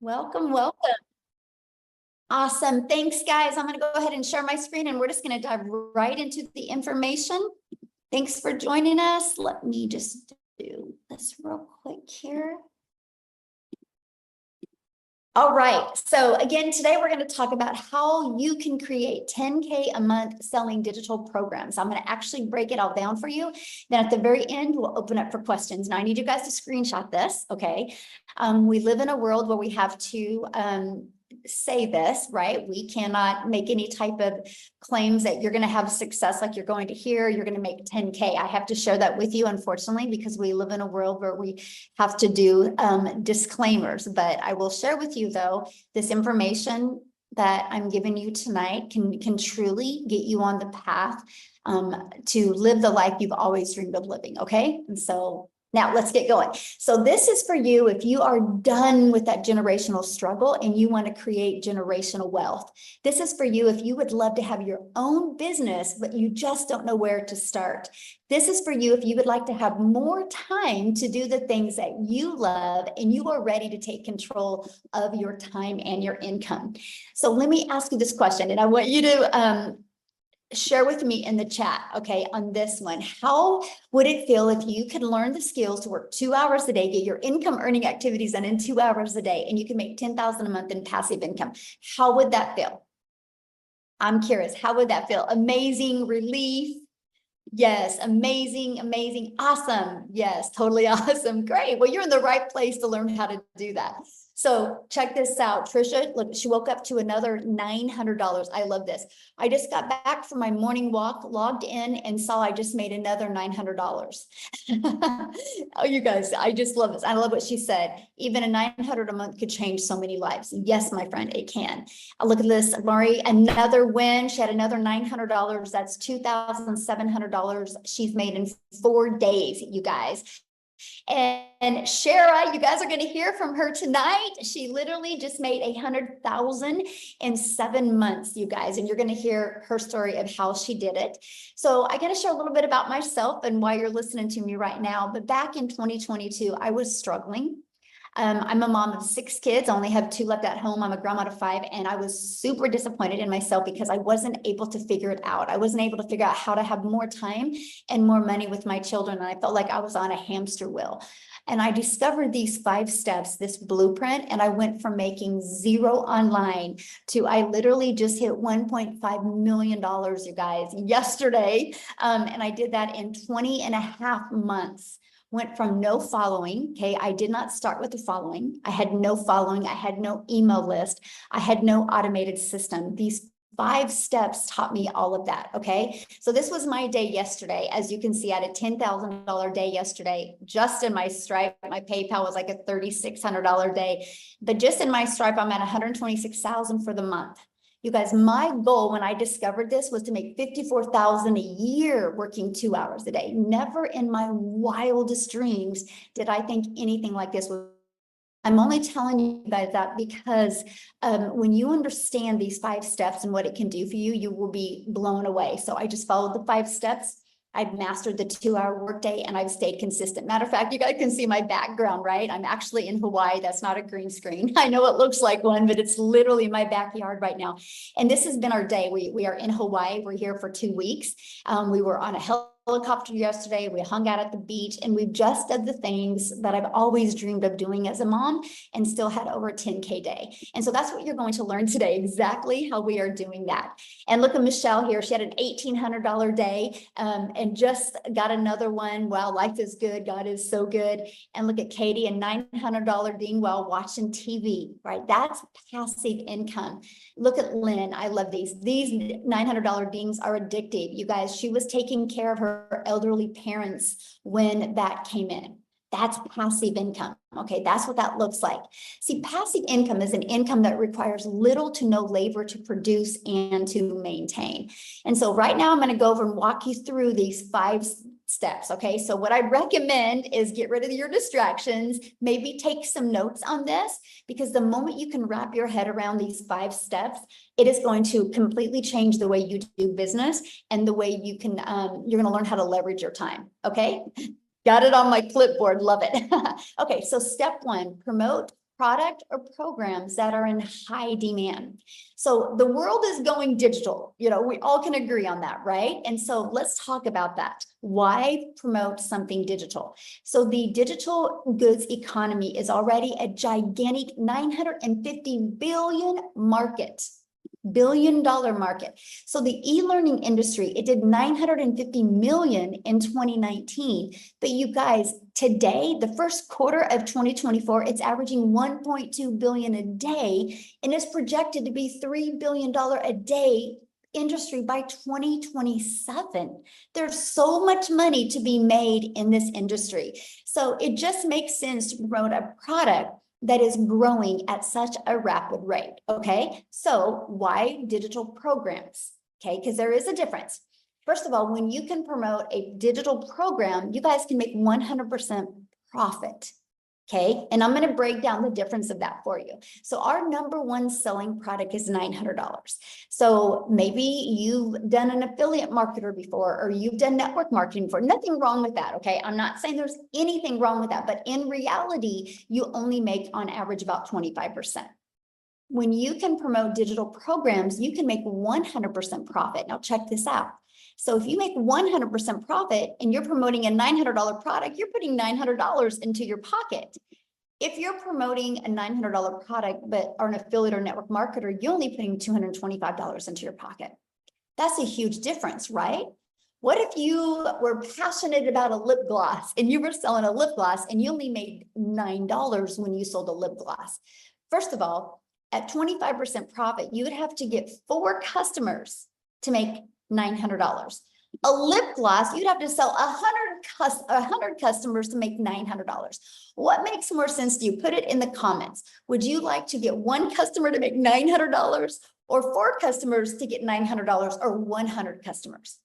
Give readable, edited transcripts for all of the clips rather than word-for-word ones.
Welcome, welcome. Awesome. Thanks, guys. I'm going to go ahead and share my screen and we're just going to dive right into the information. Thanks for joining us. Let me just do this real quick here. All right. So again, today we're going to talk about how you can create 10K a month selling digital programs. I'm going to actually break it all down for you. Then at the very end, we'll open up for questions. Now I need you guys to screenshot this. Okay. We live in a world where we have to say this, right? We cannot make any type of claims that you're going to have success like you're going to hear, you're going to make 10K. I have to share that with you, unfortunately, because we live in a world where we have to do disclaimers. But I will share with you, though, this information that I'm giving you tonight can truly get you on the path to live the life you've always dreamed of living. Okay. And so now let's get going. So this is for you if you are done with that generational struggle and you want to create generational wealth. This is for you if you would love to have your own business, but you just don't know where to start. This is for you if you would like to have more time to do the things that you love and you are ready to take control of your time and your income. So let me ask you this question, and I want you to share with me in the chat, okay, on this one. How would it feel if you could learn the skills to work 2 hours a day, get your income earning activities done in 2 hours a day, and you can make 10,000 a month in passive income? How would that feel? I'm curious, how would that feel? Amazing, relief? Yes, amazing, amazing, awesome. Yes, totally awesome. Great. Well, you're in the right place to learn how to do that. So check this out. Trisha, look, she woke up to another $900. I love this. I just got back from my morning walk, logged in and saw I just made another $900. Oh, you guys, I just love this. I love what she said. Even a $900 a month could change so many lives. Yes, my friend, it can. Look at this, Mari, another win. She had another $900. That's $2,700 she's made in 4 days, you guys. And Shara, you guys are going to hear from her tonight. She literally just made 100,000 in 7 months, you guys, and you're going to hear her story of how she did it. So I got to share a little bit about myself and why you're listening to me right now. But back in 2022, I was struggling. I'm a mom of 6 kids. I only have 2 left at home. I'm a grandma of 5, and I was super disappointed in myself because I wasn't able to figure it out. I wasn't able to figure out how to have more time and more money with my children. And I felt like I was on a hamster wheel. And I discovered these 5 steps, this blueprint, and I went from making 0 online to I literally just hit $1.5 million, you guys, yesterday. And I did that in 20 and a half months. Went from no following. Okay. I did not start with the following. I had no following. I had no email list. I had no automated system. These 5 steps taught me all of that. Okay. So this was my day yesterday. As you can see, I had a $10,000 day yesterday, just in my Stripe. My PayPal was like a $3,600 day, but just in my Stripe, I'm at 126,000 for the month. You guys, my goal when I discovered this was to make 54,000 a year working 2 hours a day. Never in my wildest dreams did I think anything like this was. I'm only telling you guys that because when you understand these 5 steps and what it can do for you, you will be blown away. So I just followed the 5 steps. I've mastered the 2-hour workday and I've stayed consistent. Matter of fact, you guys can see my background, right? I'm actually in Hawaii. That's not a green screen. I know it looks like one, but it's literally my backyard right now. And this has been our day. We are in Hawaii. We're here for 2 weeks. We were on a helicopter yesterday. We hung out at the beach and we've just done the things that I've always dreamed of doing as a mom and still had over a 10K day. And so that's what you're going to learn today, exactly how we are doing that. And look at Michelle here. She had an $1,800 day and just got another one. Wow, life is good. God is so good. And look at Katie, a $900 ding while watching TV, right? That's passive income. Look at Lynn. I love these. These $900 dings are addictive. You guys, she was taking care of her elderly parents when that came in. That's passive income. Okay, that's what that looks like. See, passive income is an income that requires little to no labor to produce and to maintain. And so right now I'm going to go over and walk you through these 5 steps. Okay, so what I recommend is get rid of your distractions, maybe take some notes on this, because the moment you can wrap your head around these 5 steps, it is going to completely change the way you do business and the way you can, you're going to learn how to leverage your time. Okay. Got it on my clipboard. Love it. Okay. So step 1, promote product or programs that are in high demand. So the world is going digital. You know, we all can agree on that, right? And so let's talk about that. Why promote something digital? So the digital goods economy is already a gigantic 950 billion market. Billion-dollar market. So the e-learning industry, it did 950 million in 2019. But you guys, today, the first quarter of 2024, it's averaging 1.2 billion a day, and it's projected to be $3 billion a day industry by 2027. There's so much money to be made in this industry. So it just makes sense to promote a product that is growing at such a rapid rate, okay? So why digital programs, okay? Because there is a difference. First of all, when you can promote a digital program, you guys can make 100% profit, okay? And I'm gonna break down the difference of that for you. So our number one selling product is $900. So maybe you've done an affiliate marketer before, or you've done network marketing before. Nothing wrong with that, okay? I'm not saying there's anything wrong with that, but in reality, you only make on average about 25%. When you can promote digital programs, you can make 100% profit. Now check this out. So if you make 100% profit and you're promoting a $900 product, you're putting $900 into your pocket. If you're promoting a $900 product, but are an affiliate or network marketer, you're only putting $225 into your pocket. That's a huge difference, right? What if you were passionate about a lip gloss and you were selling a lip gloss and you only made $9 when you sold a lip gloss? First of all, at 25% profit, you would have to get 4 customers to make $900. A lip gloss, you'd have to sell 100 customers to make $900. What makes more sense to you? Put it in the comments. Would you like to get 1 customer to make $900, or 4 customers to get $900, or 100 customers?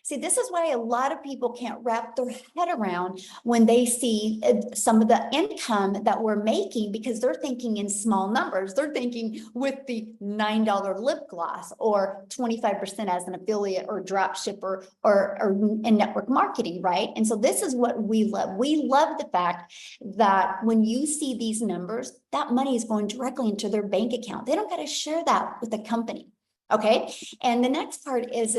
See, this is why a lot of people can't wrap their head around when they see some of the income that we're making, because they're thinking in small numbers. They're thinking with the $9 lip gloss, or 25% as an affiliate or drop shipper, or in network marketing, right? And so this is what we love. We love the fact that when you see these numbers, that money is going directly into their bank account. They don't got to share that with the company, okay? And the next part is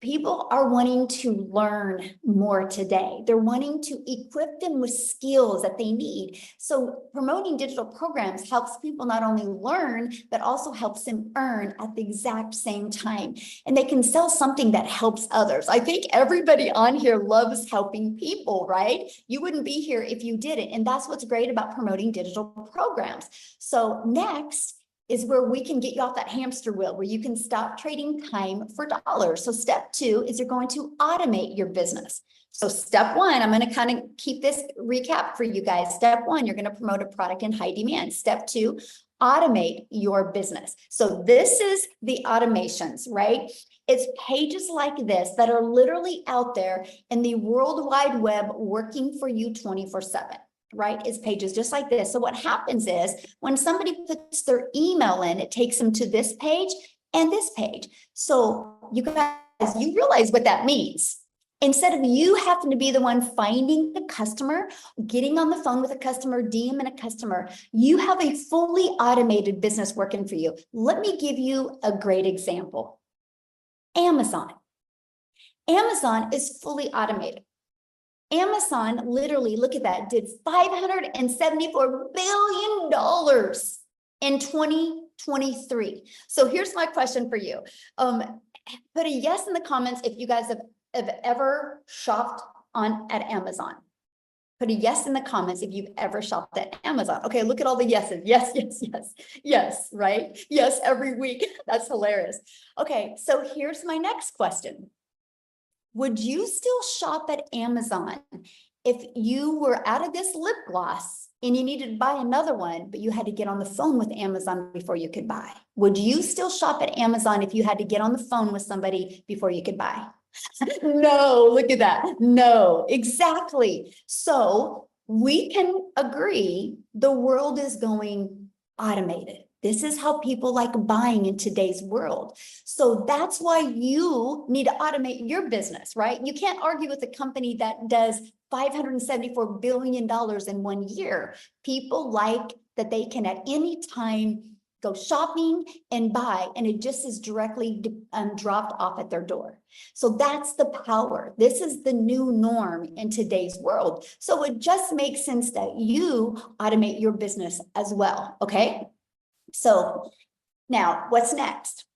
people are wanting to learn more today. They're wanting to equip them with skills that they need. So promoting digital programs helps people not only learn, but also helps them earn at the exact same time. And they can sell something that helps others. I think everybody on here loves helping people, right? You wouldn't be here if you didn't. And that's what's great about promoting digital programs. So next is where we can get you off that hamster wheel, where you can stop trading time for dollars. So step 2 is you're going to automate your business. So step 1, I'm going to kind of keep this recap for you guys. Step 1, you're going to promote a product in high demand. Step 2, automate your business. So this is the automations, right? It's pages like this that are literally out there in the World Wide Web working for you 24/7. Right? It's pages just like this. So what happens is when somebody puts their email in, it takes them to this page and this page. So you guys, you realize what that means. Instead of you having to be the one finding the customer, getting on the phone with a customer, DMing a customer, you have a fully automated business working for you. Let me give you a great example. Amazon. Amazon is fully automated. Amazon literally, look at that, did $574 billion in 2023. So here's my question for you. Put a yes in the comments if you guys have ever shopped at Amazon. Put a yes in the comments if you've ever shopped at Amazon. Okay, look at all the yeses. Yes, yes, yes, yes, right? Yes, every week. That's hilarious. Okay, so here's my next question. Would you still shop at Amazon if you were out of this lip gloss and you needed to buy another one, but you had to get on the phone with Amazon before you could buy? Would you still shop at Amazon if you had to get on the phone with somebody before you could buy? No, look at that. No, exactly. So we can agree the world is going automated. This is how people like buying in today's world. So that's why you need to automate your business, right? You can't argue with a company that does $574 billion in 1 year. People like that they can at any time go shopping and buy, and it just is directly dropped off at their door. So that's the power. This is the new norm in today's world. So it just makes sense that you automate your business as well, okay? So now what's next?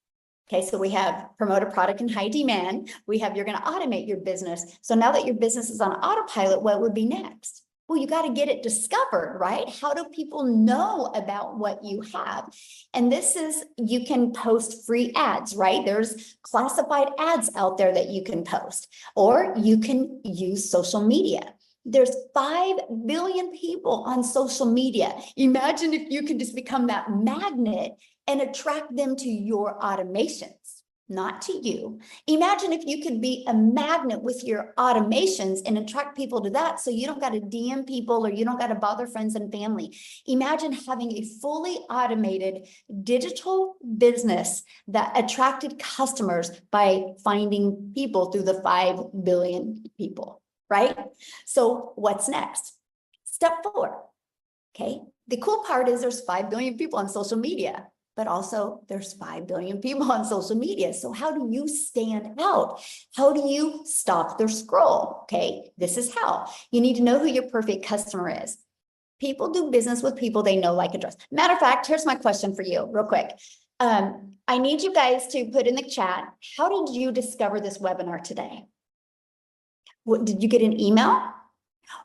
Okay, so we have promote a product in high demand. We have you're going to automate your business. So now that your business is on autopilot, what would be next? Well, you got to get it discovered, right? How do people know about what you have? And this is, you can post free ads, right? There's classified ads out there that you can post, or you can use social media. There's 5 billion people on social media. Imagine if you could just become that magnet and attract them to your automations, not to you. Imagine if you could be a magnet with your automations and attract people to that, so you don't got to DM people or you don't got to bother friends and family. Imagine having a fully automated digital business that attracted customers by finding people through the 5 billion people, right? So what's next? Step 4, okay? The cool part is there's 5 billion people on social media, but also there's 5 billion people on social media. So how do you stand out? How do you stop their scroll? Okay, this is how. You need to know who your perfect customer is. People do business with people they know, like, and trust. Matter of fact, here's my question for you real quick. I need you guys to put in the chat, how did you discover this webinar today? What, did you get an email,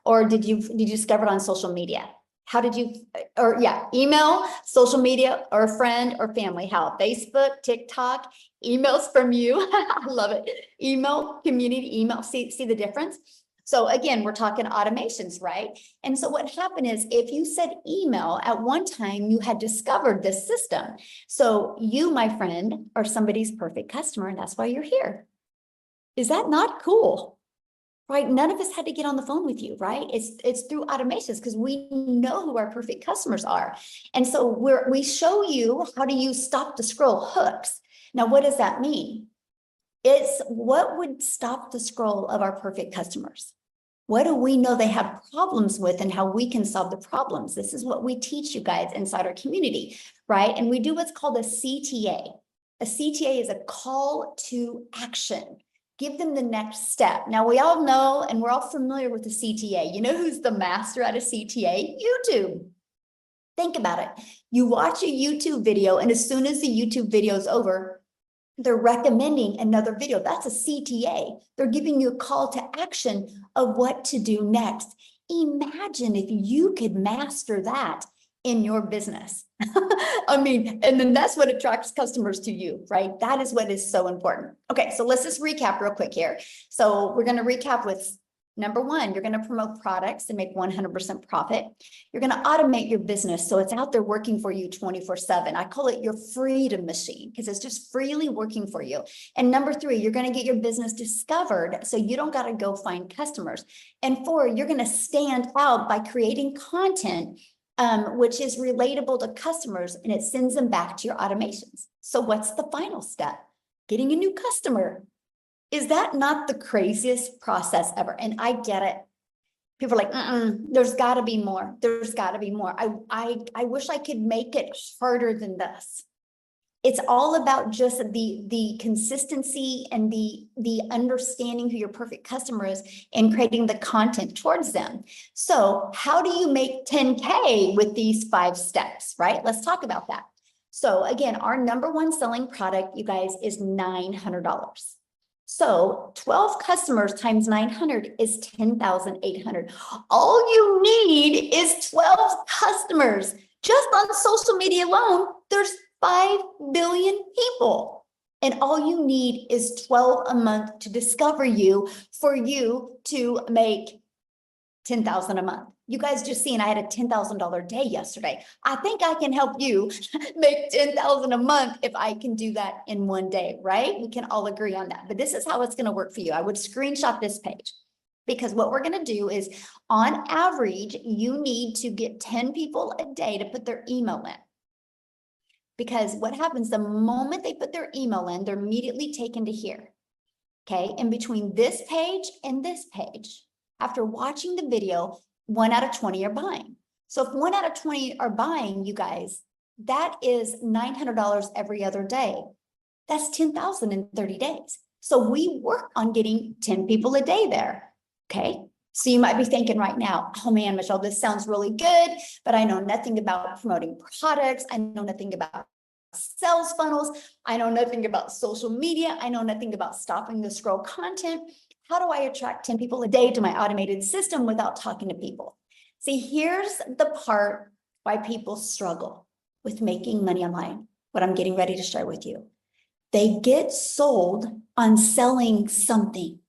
or did you discover it on social media? How did you, or yeah, email, social media, or a friend or family? How? Facebook, TikTok, emails from you. I love it. Email, community email. See the difference? So again, we're talking automations, right? And so what happened is, if you said email at one time, you had discovered this system. So you, my friend, are somebody's perfect customer, and that's why you're here. Is that not cool? Right? None of us had to get on the phone with you, right? It's through automations, because we know who our perfect customers are. And so we show you how to use stop the scroll hooks. Now, what does that mean? It's what would stop the scroll of our perfect customers. What do we know they have problems with, and how we can solve the problems? This is what we teach you guys inside our community, right? And we do what's called a CTA. A CTA is a call to action. Give them the next step. Now, we all know, and we're all familiar with the CTA. You know who's the master at a CTA? YouTube. Think about it. You watch a YouTube video, and as soon as the YouTube video is over, they're recommending another video. That's a CTA. They're giving you a call to action of what to do next. Imagine if you could master that in your business. I mean, and then that's what attracts customers to you, right? That is what is so important. Okay, so let's just recap real quick here. So we're going to recap with number 1, you're going to promote products and make 100% profit. You're going to automate your business so it's out there working for you 24/7. I call it your freedom machine, because it's just freely working for you. And number 3, you're going to get your business discovered so you don't got to go find customers. And 4, you're going to stand out by creating content which is relatable to customers, and it sends them back to your automations. So what's the final step? Getting a new customer. Is that not the craziest process ever? And I get it. People are like, there's got to be more. There's got to be more. I wish I could make it harder than this. It's all about just the consistency and the understanding who your perfect customer is and creating the content towards them. So how do you make 10K with these 5 steps, right? Let's talk about that. So again, our number 1 selling product, you guys, is $900. So 12 customers times 900 is 10,800. All you need is 12 customers. Just on social media alone, there's 5 billion people. And all you need is 12 a month to discover you, for you to make 10,000 a month. You guys just seen I had a $10,000 day yesterday. I think I can help you make 10,000 a month if I can do that in one day, right? We can all agree on that. But this is how it's going to work for you. I would screenshot this page, because what we're going to do is, on average, you need to get 10 people a day to put their email in. Because what happens the moment they put their email in, they're immediately taken to here. Okay, in between this page and this page, after watching the video, 1 out of 20 are buying. So if 1 out of 20 are buying, you guys, that is $900 every other day. That's 10,000 in 30 days. So we work on getting 10 people a day there. Okay. So you might be thinking right now, oh man, Michelle, this sounds really good, but I know nothing about promoting products. I know nothing about sales funnels. I know nothing about social media. I know nothing about stopping the scroll content. How do I attract 10 people a day to my automated system without talking to people? See, here's the part why people struggle with making money online, what I'm getting ready to share with you. They get sold on selling something,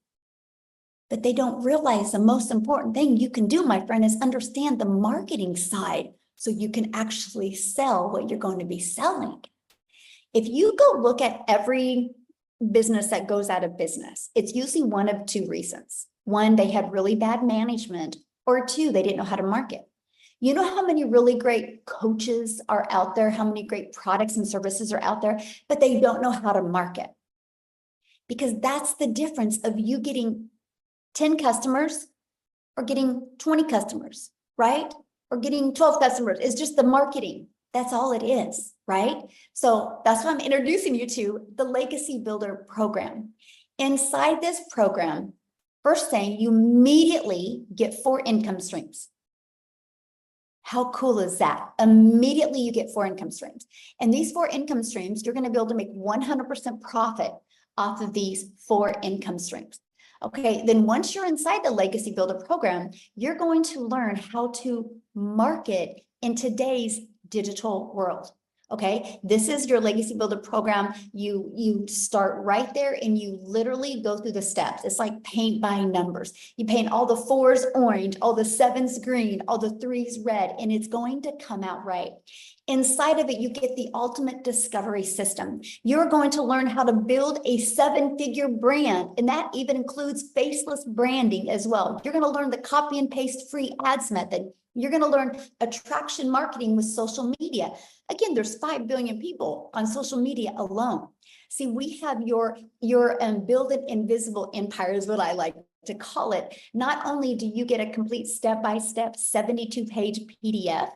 but they don't realize the most important thing you can do, my friend, is understand the marketing side so you can actually sell what you're going to be selling. If you go look at every business that goes out of business, it's usually one of two reasons. One, they had really bad management, or two, they didn't know how to market. You know how many really great coaches are out there, how many great products and services are out there, but they don't know how to market. Because that's the difference of you getting 10 customers or getting 20 customers, right? Or getting 12 customers. It's just the marketing. That's all it is, right? So that's why I'm introducing you to the Legacy Builder program. Inside this program, first thing, you immediately get 4 income streams. How cool is that? Immediately you get 4 income streams. And these 4 income streams, you're going to be able to make 100% profit off of these 4 income streams. Okay, then once you're inside the Legacy Builder program, you're going to learn how to market in today's digital world. Okay, this is your Legacy Builder program. You start right there and you literally go through the steps. It's like paint by numbers. You paint all the 4s orange, all the 7s green, all the 3s red, and it's going to come out right. Inside of it, you get the ultimate discovery system. You're going to learn how to build a 7-figure brand, and that even includes faceless branding as well. You're going to learn the copy and paste free ads method. You're going to learn attraction marketing with social media. Again, there's 5 billion people on social media alone. See, we have your build an invisible empire is what I like to call it. Not only do you get a complete step-by-step 72-page PDF,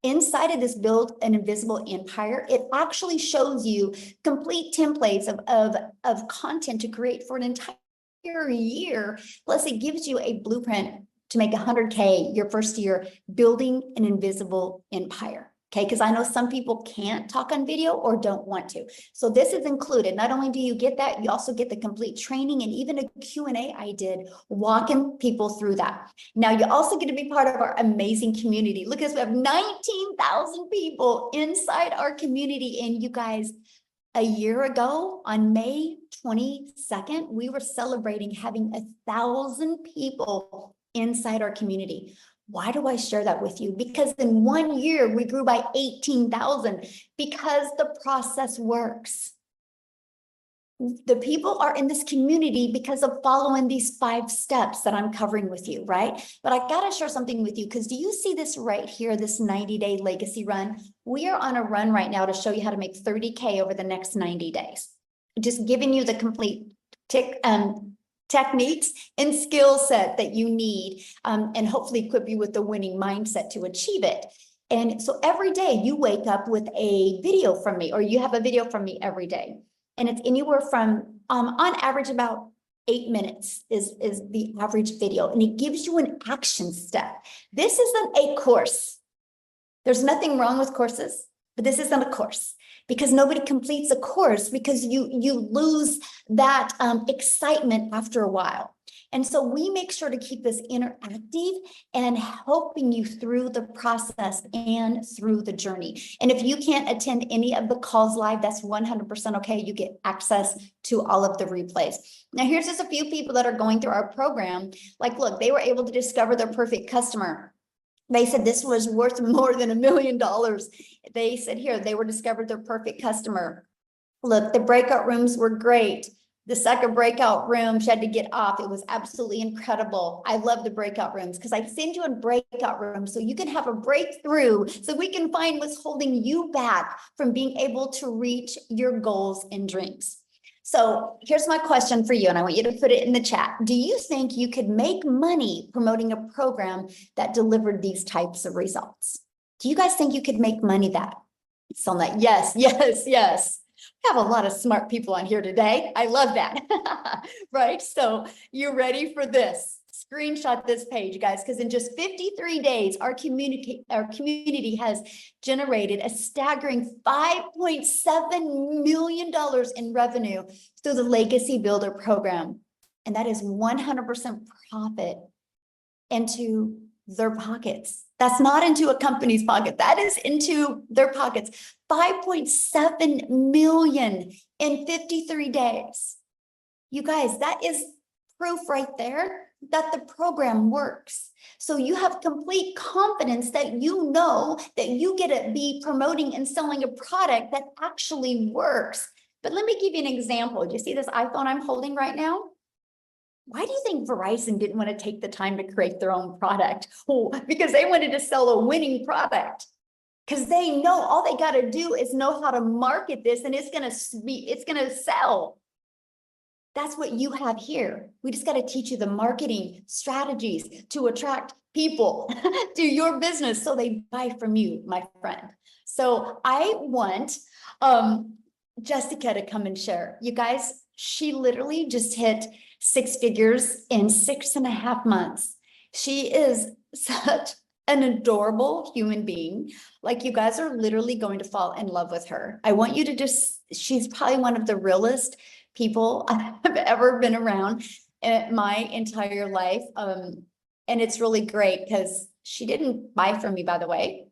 inside of this Build an Invisible Empire, it actually shows you complete templates of content to create for an entire year. Plus, it gives you a blueprint to make 100K your first year building an invisible empire. Okay, because I know some people can't talk on video or don't want to. So this is included. Not only do you get that, you also get the complete training and even a Q&A I did walking people through that. Now you also get to be part of our amazing community. Look at this, we have 19,000 people inside our community. And you guys, a year ago on May 22nd, we were celebrating having 1,000 people inside our community. Why do I share that with you? Because in 1 year, we grew by 18,000 because the process works. The people are in this community because of following these 5 steps that I'm covering with you, right? But I got to share something with you because do you see this right here, this 90-day legacy run? We are on a run right now to show you how to make 30K over the next 90 days. Just giving you the complete techniques and skill set that you need and hopefully equip you with the winning mindset to achieve it. And so every day you wake up with a video from me, or you have a video from me every day. And it's anywhere from, on average, about 8 minutes is the average video. And it gives you an action step. This isn't a course. There's nothing wrong with courses, but this isn't a course. Because nobody completes a course because you lose that excitement after a while. And so we make sure to keep this interactive and helping you through the process and through the journey. And if you can't attend any of the calls live, that's 100% okay. You get access to all of the replays. Now, here's just a few people that are going through our program. Like, look, they were able to discover their perfect customer. They said this was worth more than $1 million. They said here, they were discovered their perfect customer. Look, the breakout rooms were great. The second breakout room, she had to get off. It was absolutely incredible. I love the breakout rooms because I send you in breakout rooms so you can have a breakthrough so we can find what's holding you back from being able to reach your goals and dreams. So here's my question for you, and I want you to put it in the chat. Do you think you could make money promoting a program that delivered these types of results? Do you guys think you could make money that? So I'm like, yes, yes, yes. We have a lot of smart people on here today. I love that. Right? So you ready for this? Screenshot this page, guys, because in just 53 days, our community has generated a staggering $5.7 million in revenue through the Legacy Builder program. And that is 100% profit into their pockets. That's not into a company's pocket. That is into their pockets. 5.7 million in 53 days. You guys, that is proof right there that the program works. So you have complete confidence that you know that you get to be promoting and selling a product that actually works. But let me give you an example. Do you see this iPhone I'm holding right now? Why do you think Verizon didn't want to take the time to create their own product? Oh, because they wanted to sell a winning product. Because they know all they got to do is know how to market this, and it's gonna sell. That's what you have here. We just got to teach you the marketing strategies to attract people to your business so they buy from you, my friend. So I want Jessica to come and share. You guys, she literally just hit 6 figures in 6.5 months. She is such an adorable human being. Like, you guys are literally going to fall in love with her. I want you to just, she's probably one of the realest people I've ever been around in my entire life. And it's really great because she didn't buy from me, by the way.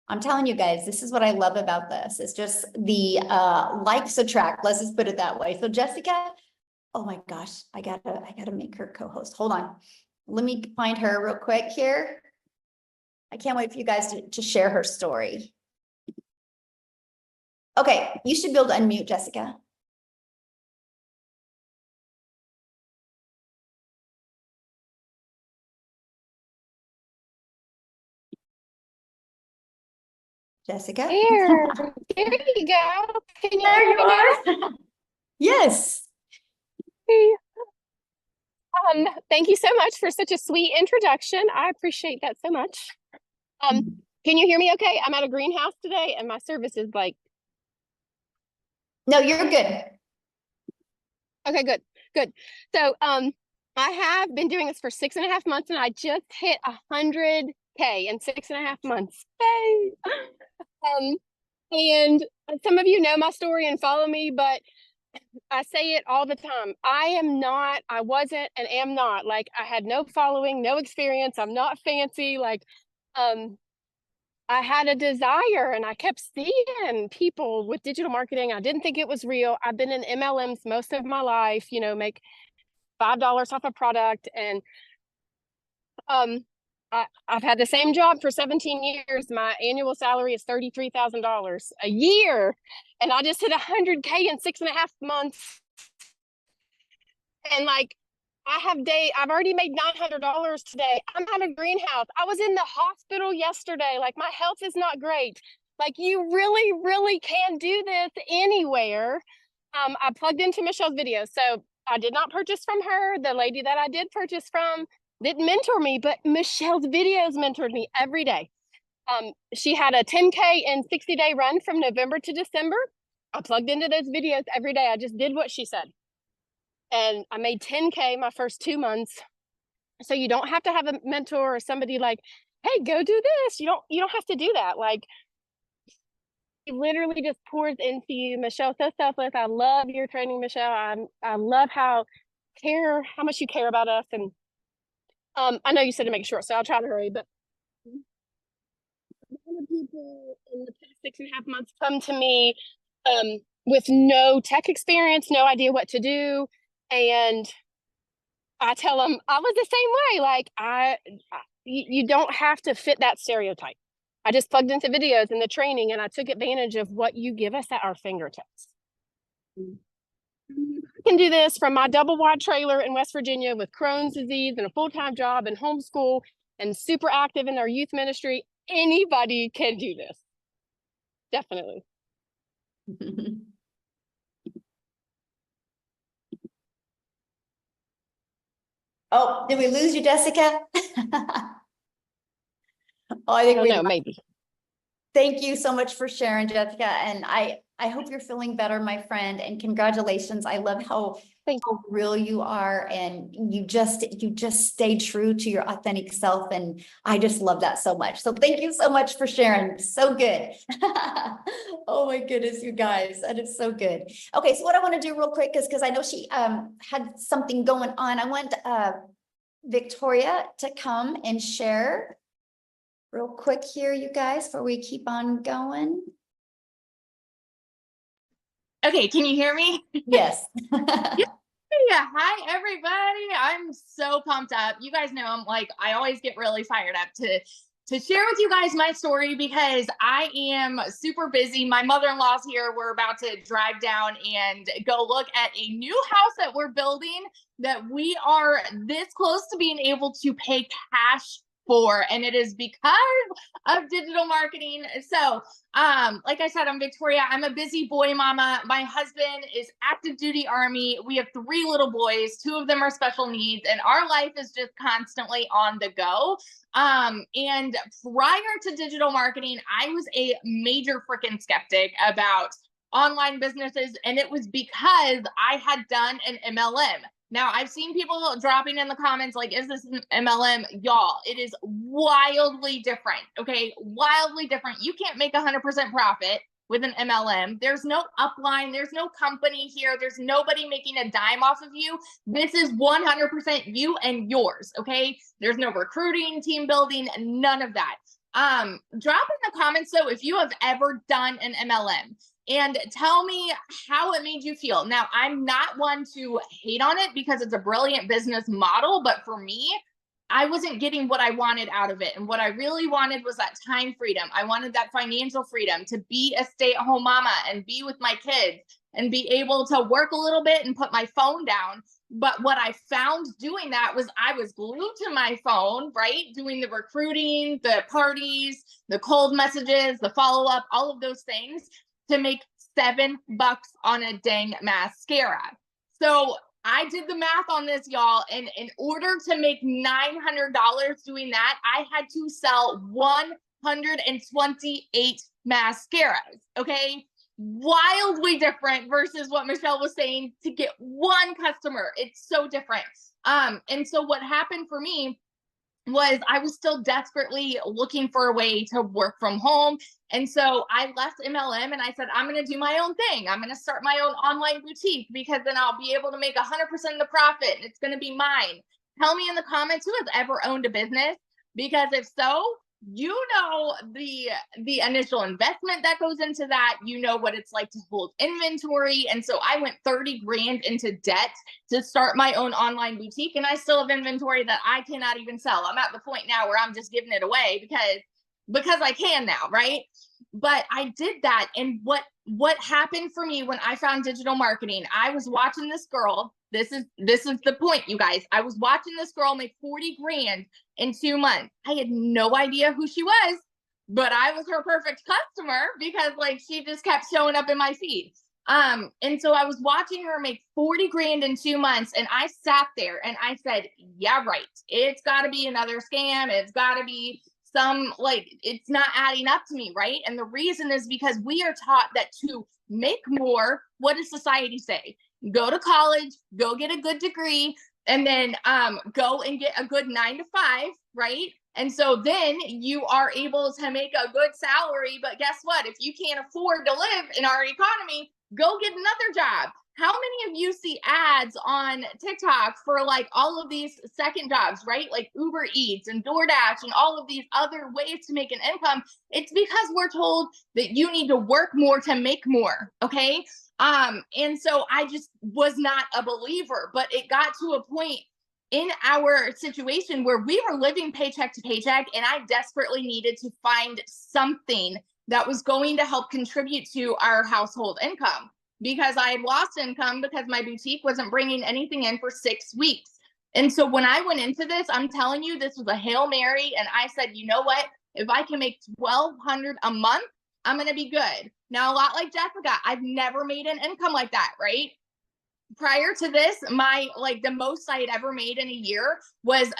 I'm telling you guys, this is what I love about this. It's just the likes attract. Let's just put it that way. So Jessica, oh my gosh, I gotta make her co-host. Hold on. Let me find her real quick here. I can't wait for you guys to share her story. Okay, you should be able to unmute, Jessica. Jessica? There you go. Can you There hear you me now? are. Yes. Hey. Thank you so much for such a sweet introduction. I appreciate that so much. Can you hear me okay? I'm at a greenhouse today and my service is like, No, you're good. okay, good. So, I have been doing this for 6.5 months and I just hit 100K in 6.5 months. Yay! And some of you know my story and follow me, but I say it all the time. I wasn't and am not. Like, I had no following, no experience. I'm not fancy. Like, I had a desire and I kept seeing people with digital marketing. I didn't think it was real. I've been in MLMs most of my life, make $5 off a product. And I've had the same job for 17 years. My annual salary is $33,000 a year. And I just hit 100K in 6.5 months. And like, I've already made $900 today. I'm at a greenhouse. I was in the hospital yesterday. Like, my health is not great. Like, you really, really can do this anywhere. I plugged into Michelle's video. So I did not purchase from her. The lady that I did purchase from didn't mentor me, but Michelle's videos mentored me every day. She had a 10K and 60-day run from November to December. I plugged into those videos every day. I just did what she said. And I made 10K my first 2 months. So you don't have to have a mentor or somebody like, hey, go do this. You don't have to do that. Like, it literally just pours into you. Michelle's so selfless. I love your training, Michelle. I love how much you care about us. And I know you said to make it short, so I'll try to hurry, but a lot of people in the past 6.5 months come to me with no tech experience, no idea what to do. And I tell them I was the same way. Like, you don't have to fit that stereotype. I just plugged into videos and the training and I took advantage of what you give us at our fingertips. I can do this from my double wide trailer in West Virginia with Crohn's disease and a full-time job and homeschool and super active in our youth ministry. Anybody can do this. Definitely. Oh, did we lose you, Jessica? Oh, I I think don't we know, maybe. Thank you so much for sharing, Jessica. And I hope you're feeling better, my friend, and congratulations. I love Thank how real you are, and you just stay true to your authentic self. And I just love that so much. So thank you so much for sharing. So good. Oh my goodness, you guys, that is so good. Okay, so what I want to do real quick is, because I know she had something going on. I want Victoria to come and share real quick here, you guys, before we keep on going. Okay, can you hear me? Yes. Yeah, hi everybody. I'm so pumped up. You guys know I always get really fired up to share with you guys my story because I am super busy. My mother-in-law's here. We're about to drive down and go look at a new house that we're building that we are this close to being able to pay cash for, and it is because of digital marketing. So like I said, I'm Victoria. I'm a busy boy mama. My husband is active duty Army. We have 3 little boys. 2 of them are special needs, and our life is just constantly on the go. And prior to digital marketing, I was a major freaking skeptic about online businesses, and it was because I had done an MLM. Now, I've seen people dropping in the comments like, is this an MLM? Y'all, it is wildly different, okay? Wildly different. You can't make 100% profit with an MLM. There's no upline. There's no company here. There's nobody making a dime off of you. This is 100% you and yours, okay? There's no recruiting, team building, none of that. Drop in the comments, though, if you have ever done an MLM. And tell me how it made you feel. Now, I'm not one to hate on it because it's a brilliant business model, but for me, I wasn't getting what I wanted out of it. And what I really wanted was that time freedom. I wanted that financial freedom to be a stay-at-home mama and be with my kids and be able to work a little bit and put my phone down. But what I found doing that was I was glued to my phone, right? Doing the recruiting, the parties, the cold messages, the follow-up, all of those things to make $7 on a dang mascara. So I did the math on this, y'all. And in order to make $900 doing that, I had to sell 128 mascaras. Okay. Wildly different versus what Michelle was saying to get one customer. It's so different. And so what happened for me was I was still desperately looking for a way to work from home. And so I left MLM and I said, I'm going to do my own thing. I'm going to start my own online boutique because then I'll be able to make 100% of the profit and it's going to be mine. Tell me in the comments who has ever owned a business, because if so, you know the initial investment that goes into that. You know what it's like to hold inventory. And so I went 30 grand into debt to start my own online boutique, and I still have inventory that I cannot even sell. I'm at the point now where I'm just giving it away because I can now, right? But I did that. And what happened for me when I found digital marketing, I was watching this girl. This is the point, you guys. I was watching this girl make 40 grand in 2 months. I had no idea who she was, but I was her perfect customer because she just kept showing up in my feed. And so I was watching her make 40 grand in 2 months, and I sat there and I said, yeah, right. It's got to be another scam. It's got to be it's not adding up to me, right? And the reason is because we are taught that to make more, what does society say? Go to college, go get a good degree, and then go and get a good 9 to 5, right? And so then you are able to make a good salary. But guess what? If you can't afford to live in our economy, go get another job. How many of you see ads on TikTok for all of these second jobs, right? Like Uber Eats and DoorDash and all of these other ways to make an income. It's because we're told that you need to work more to make more. Okay. And so I just was not a believer, but it got to a point in our situation where we were living paycheck to paycheck, and I desperately needed to find something that was going to help contribute to our household income, because I had lost income because my boutique wasn't bringing anything in for 6 weeks. And so when I went into this, I'm telling you, this was a Hail Mary. And I said, you know what? If I can make $1,200 a month, I'm going to be good. Now, a lot like Jessica, I've never made an income like that, right? prior to this, my like the most I had ever made in a year was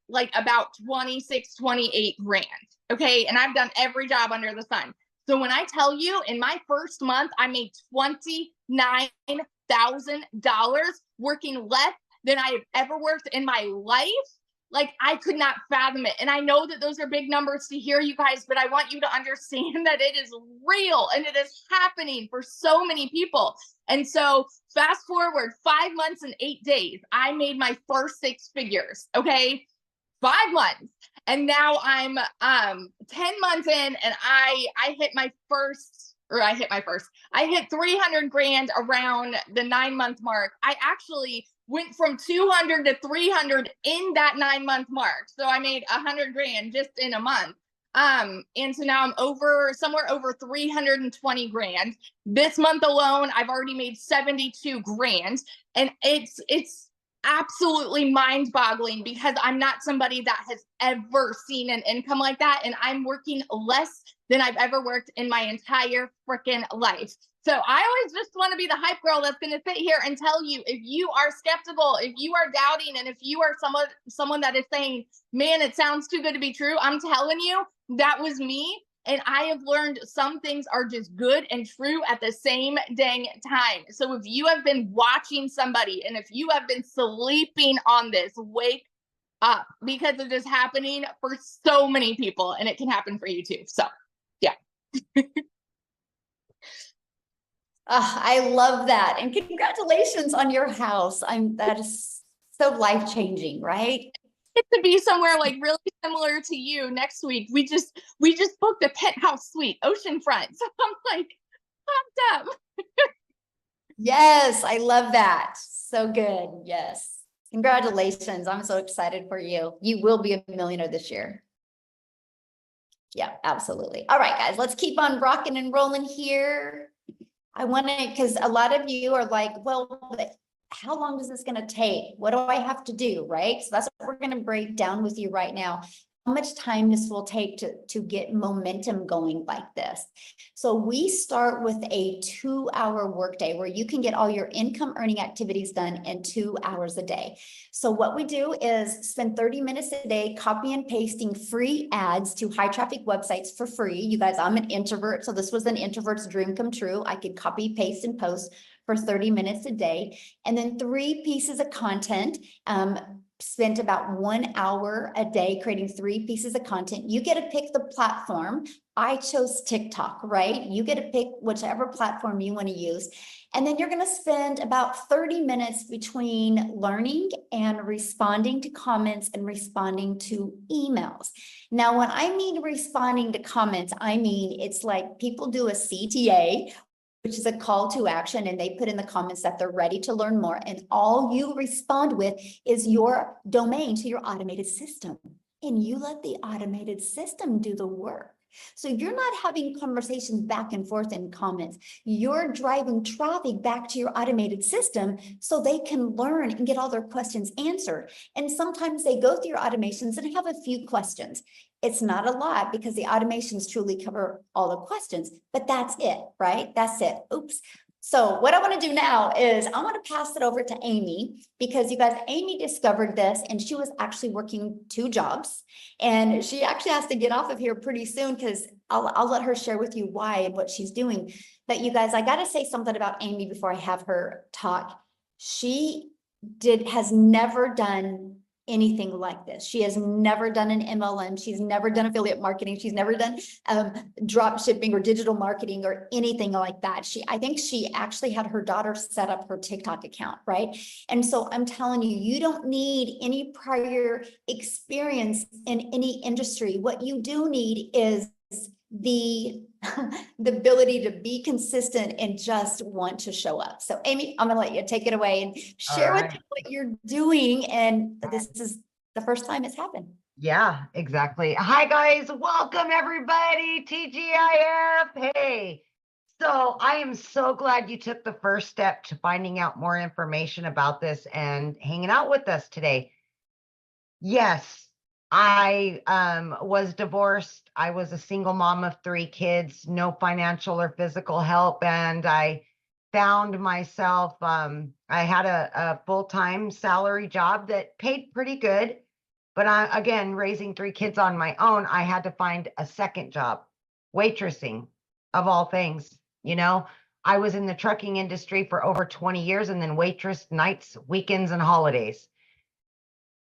like about 26, 28 grand. Okay. And I've done every job under the sun. So when I tell you in my first month, I made $29,000 working less than I have ever worked in my life. Like I could not fathom it. And I know that those are big numbers to hear, you guys, but I want you to understand that it is real and it is happening for so many people. And so fast forward 5 months and 8 days, I made my first 6 figures. Okay. 5 months. And now I'm 10 months in and I hit my first, I hit 300 grand around the 9-month mark. I actually went from 200 to 300 in that 9-month mark. So I made 100 grand just in a month. And so now I'm somewhere over 320 grand. This month alone, I've already made 72 grand. And it's absolutely mind-boggling because I'm not somebody that has ever seen an income like that. And I'm working less than I've ever worked in my entire freaking life. So I always just want to be the hype girl that's going to sit here and tell you, if you are skeptical, if you are doubting, and if you are someone that is saying, man, it sounds too good to be true, I'm telling you, that was me. And I have learned some things are just good and true at the same dang time. So if you have been watching somebody and if you have been sleeping on this, wake up, because it is happening for so many people and it can happen for you too. So yeah. I love that. And congratulations on your house. That is so life-changing, right? Get to be somewhere like really similar to you next week. We just booked a penthouse suite, oceanfront. So I'm like pumped up. Yes, I love that. So good. Yes. Congratulations. I'm so excited for you. You will be a millionaire this year. Yeah, absolutely. All right, guys, let's keep on rocking and rolling here. I want to, because a lot of you are like, well, but how long is this going to take? What do I have to do? Right. So that's what we're going to break down with you right now. How much time this will take to get momentum going like this. So we start with a 2-hour workday where you can get all your income earning activities done in 2 hours a day. So what we do is spend 30 minutes a day copy and pasting free ads to high traffic websites for free. You guys, I'm an introvert, so this was an introvert's dream come true. I could copy, paste, and post for 30 minutes a day. And then 3 pieces of content, spent about 1 hour a day creating 3 pieces of content. You get to pick the platform. I chose TikTok, right? You get to pick whichever platform you want to use. And then you're going to spend about 30 minutes between learning and responding to comments and responding to emails. Now, when I mean responding to comments, I mean, it's like people do a CTA, which is a call to action, and they put in the comments that they're ready to learn more. And all you respond with is your domain to your automated system. And you let the automated system do the work. So you're not having conversations back and forth in comments. You're driving traffic back to your automated system so they can learn and get all their questions answered. And sometimes they go through your automations and have a few questions. It's not a lot because the automations truly cover all the questions, but that's it, right? That's it. Oops. So what I want to do now is I want to pass it over to Amy, because you guys, Amy discovered this and she was actually working 2 jobs, and she actually has to get off of here pretty soon because I'll let her share with you why and what she's doing. But you guys, I got to say something about Amy before I have her talk. She has never done anything like this. She has never done an MLM. She's never done affiliate marketing. She's never done drop shipping or digital marketing or anything like that. I think she actually had her daughter set up her TikTok account, right? And so I'm telling you, you don't need any prior experience in any industry. What you do need is the ability to be consistent and just want to show up. So Amy, I'm gonna let you take it away and share with me what you're doing. And this is the first time it's happened. Yeah, exactly. Hi guys, welcome everybody, TGIF. Hey, so I am so glad you took the first step to finding out more information about this and hanging out with us today. Yes, I was divorced. I was a single mom of 3 kids, no financial or physical help. And I found myself, I had a full-time salary job that paid pretty good. But again, raising 3 kids on my own, I had to find a second job, waitressing of all things. I was in the trucking industry for over 20 years and then waitress nights, weekends, and holidays.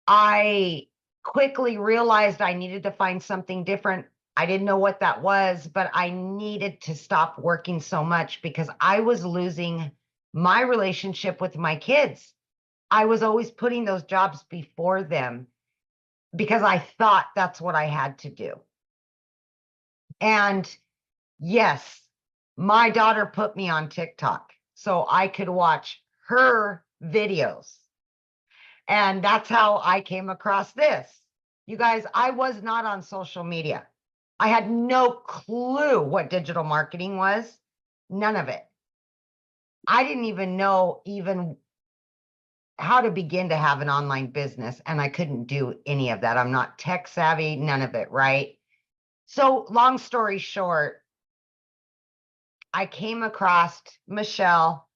I quickly realized I needed to find something different. I didn't know what that was, but I needed to stop working so much because I was losing my relationship with my kids. I was always putting those jobs before them because I thought that's what I had to do. And yes, my daughter put me on TikTok so I could watch her videos. And that's how I came across this. You guys, I was not on social media. I had no clue what digital marketing was. None of it. I didn't even know how to begin to have an online business, and I couldn't do any of that. I'm not tech savvy, none of it, right? So long story short, I came across Michelle.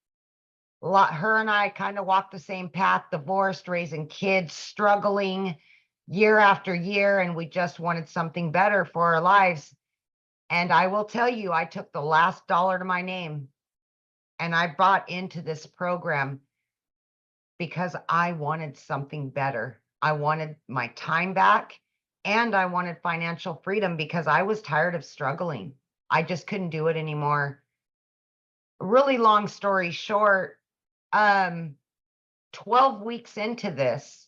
Her and I kind of walked the same path, divorced, raising kids, struggling year after year, and we just wanted something better for our lives. And I will tell you, I took the last dollar to my name and I bought into this program because I wanted something better. I wanted my time back and I wanted financial freedom because I was tired of struggling. I just couldn't do it anymore. Really long story short, 12 weeks into this,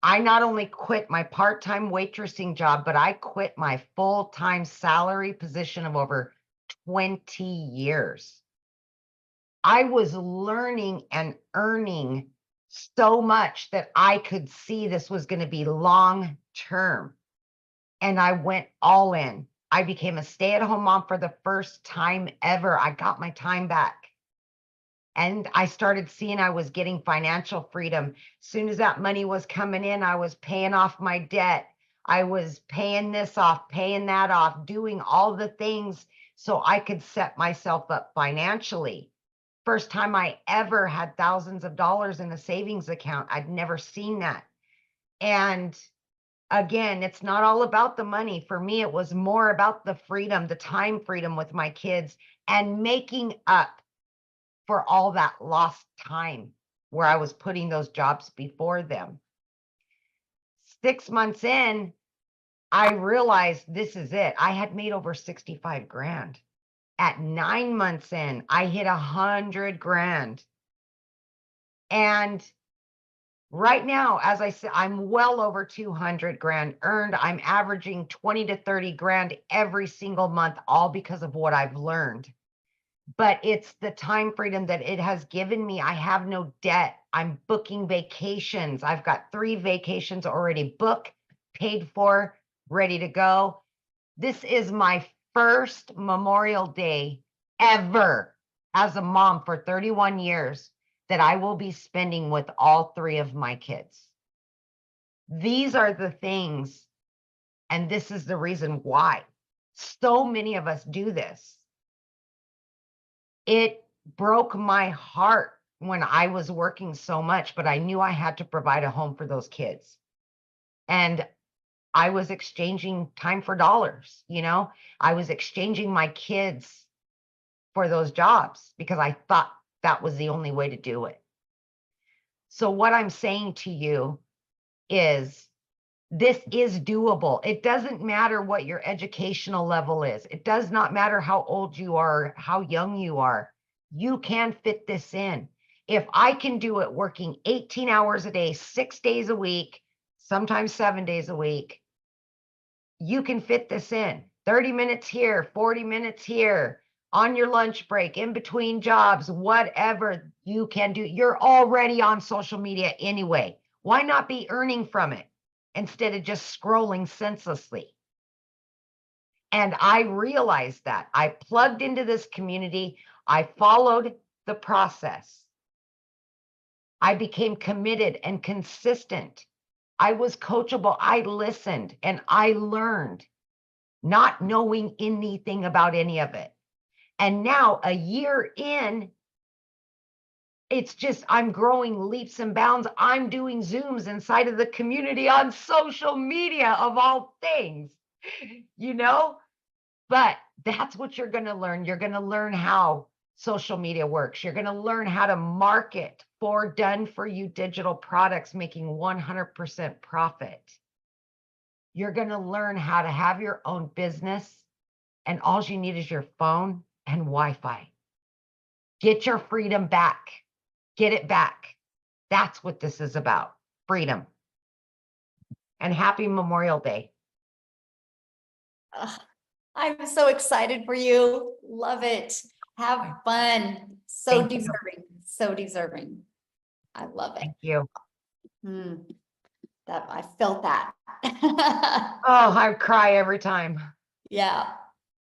I not only quit my part-time waitressing job, but I quit my full-time salary position of over 20 years. I was learning and earning so much that I could see this was going to be long-term. And I went all in. I became a stay-at-home mom for the first time ever. I got my time back. And I started seeing I was getting financial freedom. As soon as that money was coming in, I was paying off my debt. I was paying this off, paying that off, doing all the things so I could set myself up financially. First time I ever had thousands of dollars in a savings account. I'd never seen that. And again, it's not all about the money. For me, it was more about the freedom, the time freedom with my kids and making up for all that lost time where I was putting those jobs before them. 6 months in, I realized this is it. I had made over 65 grand. At 9 months in, I hit 100 grand. And right now, as I said, I'm well over 200 grand earned. I'm averaging 20 to 30 grand every single month, all because of what I've learned. But it's the time freedom that it has given me. I have no debt. I'm booking vacations. I've got 3 vacations already booked, paid for, ready to go. This is my first Memorial Day ever as a mom for 31 years that I will be spending with all 3 of my kids. These are the things, and this is the reason why so many of us do this. It broke my heart when I was working so much, but I knew I had to provide a home for those kids. And I was exchanging time for dollars, I was exchanging my kids for those jobs because I thought that was the only way to do it. So what I'm saying to you is this is doable. It doesn't matter what your educational level is. It does not matter how old you are, how young you are. You can fit this in. If I can do it working 18 hours a day, 6 days a week, sometimes 7 days a week, you can fit this in. 30 minutes here, 40 minutes here, on your lunch break, in between jobs, whatever you can do. You're already on social media anyway. Why not be earning from it instead of just scrolling senselessly? And I realized that. I plugged into this community. I followed the process. I became committed and consistent. I was coachable. I listened and I learned, not knowing anything about any of it. And now, a year in, it's just, I'm growing leaps and bounds. I'm doing Zooms inside of the community on social media of all things, you know? But that's what you're going to learn. You're going to learn how social media works. You're going to learn how to market for done for you digital products, making 100% profit. You're going to learn how to have your own business, and all you need is your phone and Wi-Fi. Get your freedom back. Get it back. That's what this is about. Freedom. And happy Memorial Day. Ugh, I'm so excited for you. Love it. Have fun. So Thank you. deserving. So deserving. I love it. Thank you. That I felt that. Oh, I cry every time. Yeah,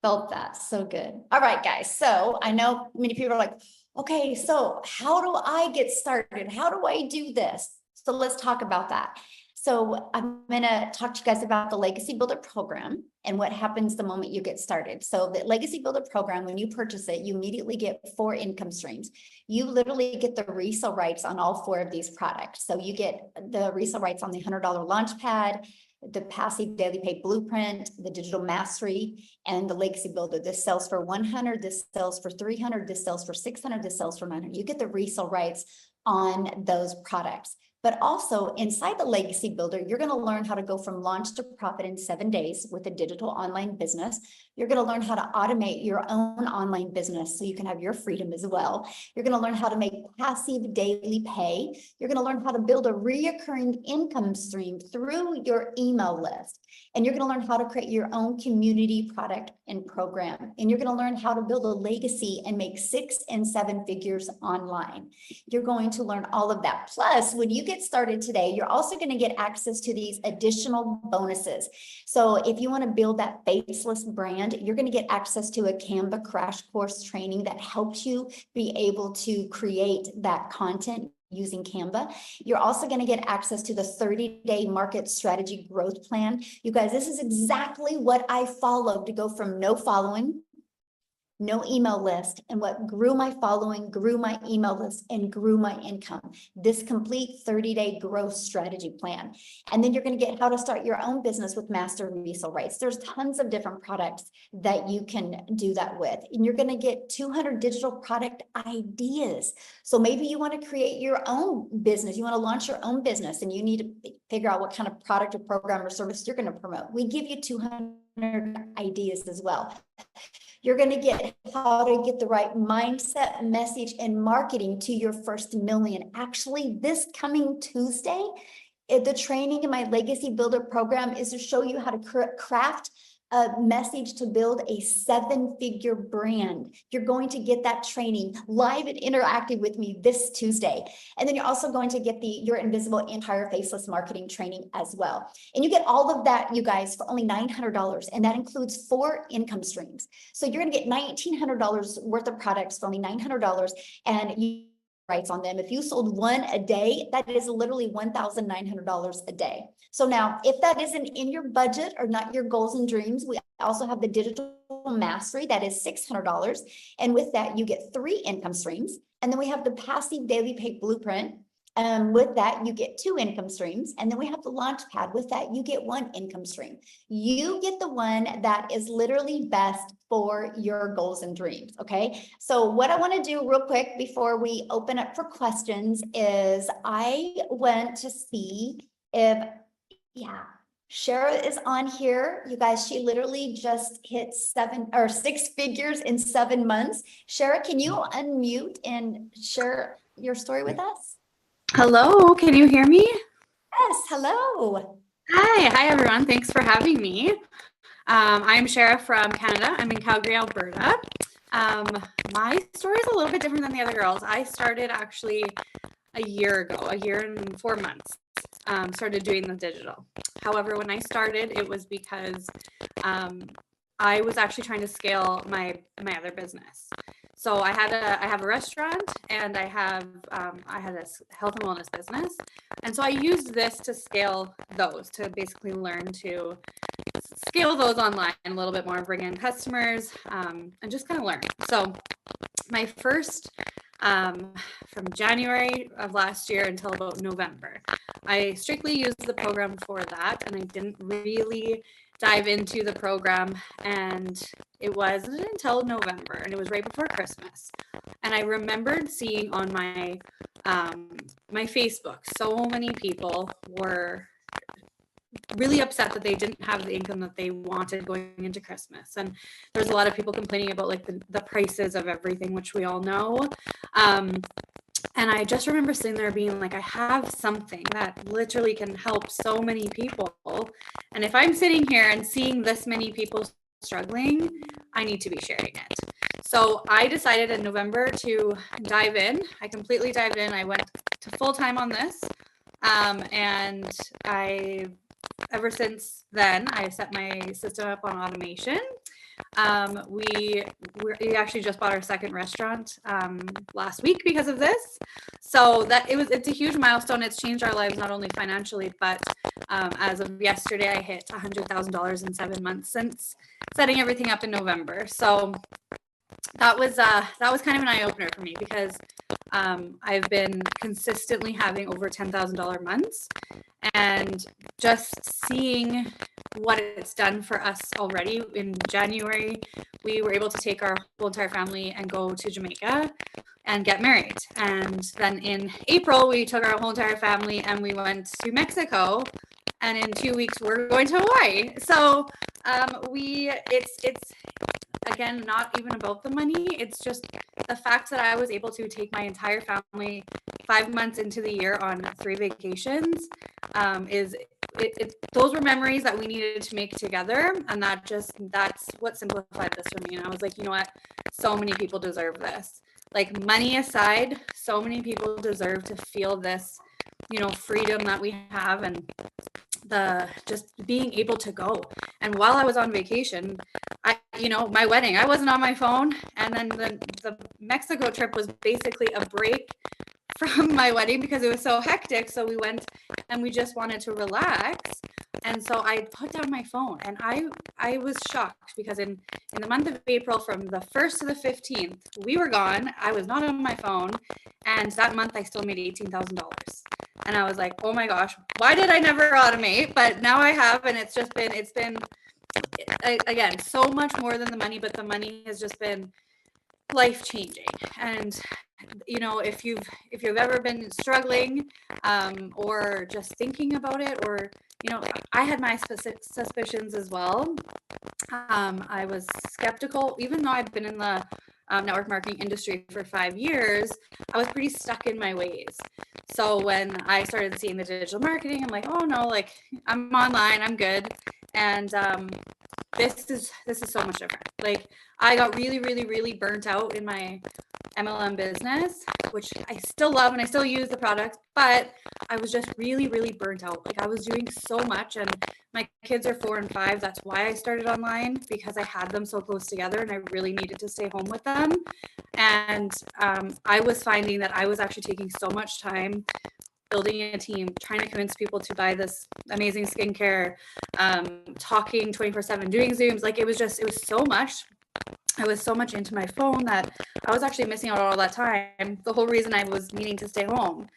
felt that. So good. All right, guys. So I know many people are like, okay, so how do I get started? How do I do this? So let's talk about that. So I'm going to talk to you guys about the Legacy Builder program and what happens the moment you get started. So the Legacy Builder program, when you purchase it, you immediately get 4 income streams. You literally get the resale rights on all 4 of these products. So you get the resale rights on the $100 Launchpad, the Passive Daily Pay Blueprint, the Digital Mastery, and the Legacy Builder. This sells for 100, this sells for 300, this sells for 600, this sells for 900. You get the resale rights on those products. But also inside the Legacy Builder, you're going to learn how to go from launch to profit in 7 days with a digital online business. You're going to learn how to automate your own online business so you can have your freedom as well. You're going to learn how to make passive daily pay. You're going to learn how to build a reoccurring income stream through your email list. And you're going to learn how to create your own community product and program. And you're going to learn how to build a legacy and make 6 and 7 figures online. You're going to learn all of that. Plus, when you get started today, you're also going to get access to these additional bonuses. So if you want to build that faceless brand, you're going to get access to a Canva crash course training that helps you be able to create that content using Canva. You're also going to get access to the 30-day market strategy growth plan. You guys, this is exactly what I followed to go from no following, no email list, and what grew my following, grew my email list, and grew my income. This complete 30-day growth strategy plan. And then you're going to get how to start your own business with master resale rights. There's tons of different products that you can do that with. And you're going to get 200 digital product ideas. So maybe you want to create your own business. You want to launch your own business and you need to figure out what kind of product or program or service you're going to promote. We give you 200 ideas as well. You're going to get how to get the right mindset, message, and marketing to your first million. Actually, this coming Tuesday, the training in my Legacy Builder program is to show you how to craft a message to build a 7-figure brand. You're going to get that training live and interactive with me this Tuesday. And then you're also going to get the Your Invisible Empire Faceless Marketing training as well. And you get all of that, you guys, for only $900. And that includes 4 income streams. So you're going to get $1,900 worth of products for only $900. And you rights on them. If you sold 1 a day, that is literally $1,900 a day. So now, if that isn't in your budget or not your goals and dreams, we also have the Digital Mastery that is $600. And with that, you get 3 income streams. And then we have the Passive Daily Pay Blueprint. With that, you get 2 income streams. And then we have the Launchpad. With that, you get 1 income stream. You get the one that is literally best for your goals and dreams. Okay. So what I want to do real quick before we open up for questions is I want to see if, Shara is on here. You guys, she literally just hit 6 figures in 7 months. Shara, can you unmute and share your story with us? Hello, can you hear me? Yes, hello. Hi everyone. Thanks for having me. I'm Shara from Canada. I'm in Calgary, Alberta. My story is a little bit different than the other girls. I started actually a year ago, a year and 4 months. Started doing the digital. However, when I started, it was because I was actually trying to scale my other business. So I have a restaurant and I had a health and wellness business. And so I used this to scale those, to basically learn to scale those online a little bit more, bring in customers, and just kind of learn. So my first from January of last year until about November. I strictly used the program for that, and I didn't really dive into the program, and it wasn't until November, and it was right before Christmas. And I remembered seeing on my my Facebook, so many people were really upset that they didn't have the income that they wanted going into Christmas. And there's a lot of people complaining about like the prices of everything, which we all know. And I just remember sitting there being like, I have something that literally can help so many people. And if I'm sitting here and seeing this many people struggling, I need to be sharing it. So I decided in November to dive in. I completely dived in. I went to full time on this. And ever since then, I set my system up on automation. We actually just bought our second restaurant last week because of this. So it's a huge milestone. It's changed our lives, not only financially, but as of yesterday, I hit $100,000 in 7 months since setting everything up in November. So that was kind of an eye opener for me, because I've been consistently having over $10,000 months, and just seeing what it's done for us already. In January, we were able to take our whole entire family and go to Jamaica and get married. And then in April, we took our whole entire family and we went to Mexico. And in 2 weeks, we're going to Hawaii. So it's again, not even about the money. It's just the fact that I was able to take my entire family 5 months into the year on 3 vacations. Those were memories that we needed to make together. And that's what simplified this for me. And I was like, you know what? So many people deserve this. Like, money aside, so many people deserve to feel this, freedom that we have, and the just being able to go. And while I was on vacation, my wedding, I wasn't on my phone. And then the Mexico trip was basically a break from my wedding because it was so hectic. So we went and we just wanted to relax. And so I put down my phone, and I was shocked because in the month of April, from the 1st to the 15th, we were gone. I was not on my phone. And that month I still made $18,000. And I was like, oh my gosh, why did I never automate? But now I have, and it's been again, so much more than the money, but the money has just been life-changing. And if you've ever been struggling or just thinking about it, or I had my suspicions as well. I was skeptical, even though I've been in the network marketing industry for 5 years. I was pretty stuck in my ways. So when I started seeing the digital marketing, I'm like, oh no, like, I'm online, I'm good. And this is so much different. Like, I got really, really, really burnt out in my MLM business, which I still love and I still use the product, but I was just really, really burnt out. Like, I was doing so much, and my kids are 4 and 5. That's why I started online, because I had them so close together and I really needed to stay home with them. And I was finding that I was actually taking so much time building a team, trying to convince people to buy this amazing skincare, talking 24/7, doing Zooms. Like, it was so much. I was so much into my phone that I was actually missing out on all that time. The whole reason I was needing to stay home.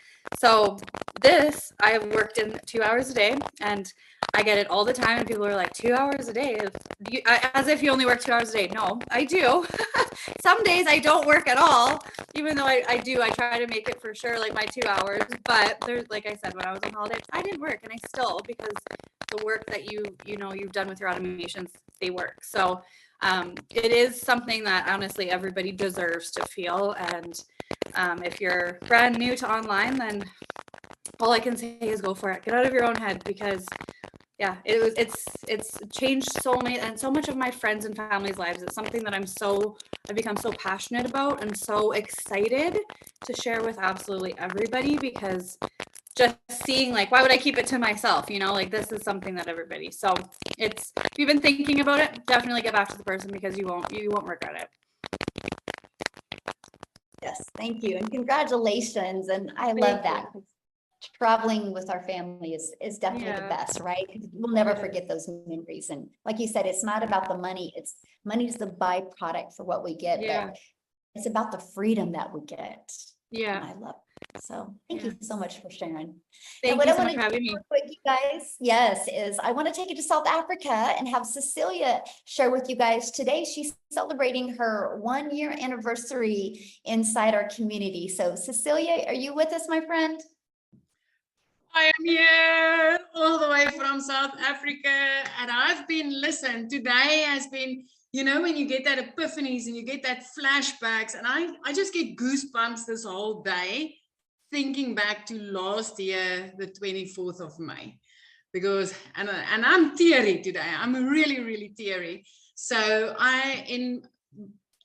So I have worked in 2 hours a day, and I get it all the time. And people are like, 2 hours a day? As if you only work 2 hours a day. No, I do. Some days I don't work at all, even though I do. I try to make it for sure, like, my 2 hours. But there's, like I said, when I was on holiday, I didn't work, and I still, because the work that you've done with your automations, they work. So it is something that honestly everybody deserves to feel. And if you're brand new to online, then all I can say is go for it. Get out of your own head, because it's changed so many and so much of my friends and family's lives. It's something that I've become so passionate about and so excited to share with absolutely everybody, because just seeing, like, why would I keep it to myself? Like, this is something that everybody. So if you've been thinking about it, definitely get back to the person, because you won't regret it. Yes, thank you. And congratulations. And I love that. Traveling with our family is definitely the best, right? We'll never forget those memories. And like you said, it's not about the money. Money's the byproduct for what we get. Yeah. But It's about the freedom that we get. And Yeah. I love it. So thank you so much for sharing. Thank what you I so wanna much for having me. real quick, you guys, yes, is I want to take you to South Africa and have Cecilia share with you guys today. She's celebrating her 1-year anniversary inside our community. So Cecilia, are you with us, my friend? I am here all the way from South Africa, and I've been, listen, today has been, you know, when you get that epiphanies and you get that flashbacks, and I just get goosebumps this whole day thinking back to last year, the 24th of May, because, and I'm teary today. I'm really, really teary. So in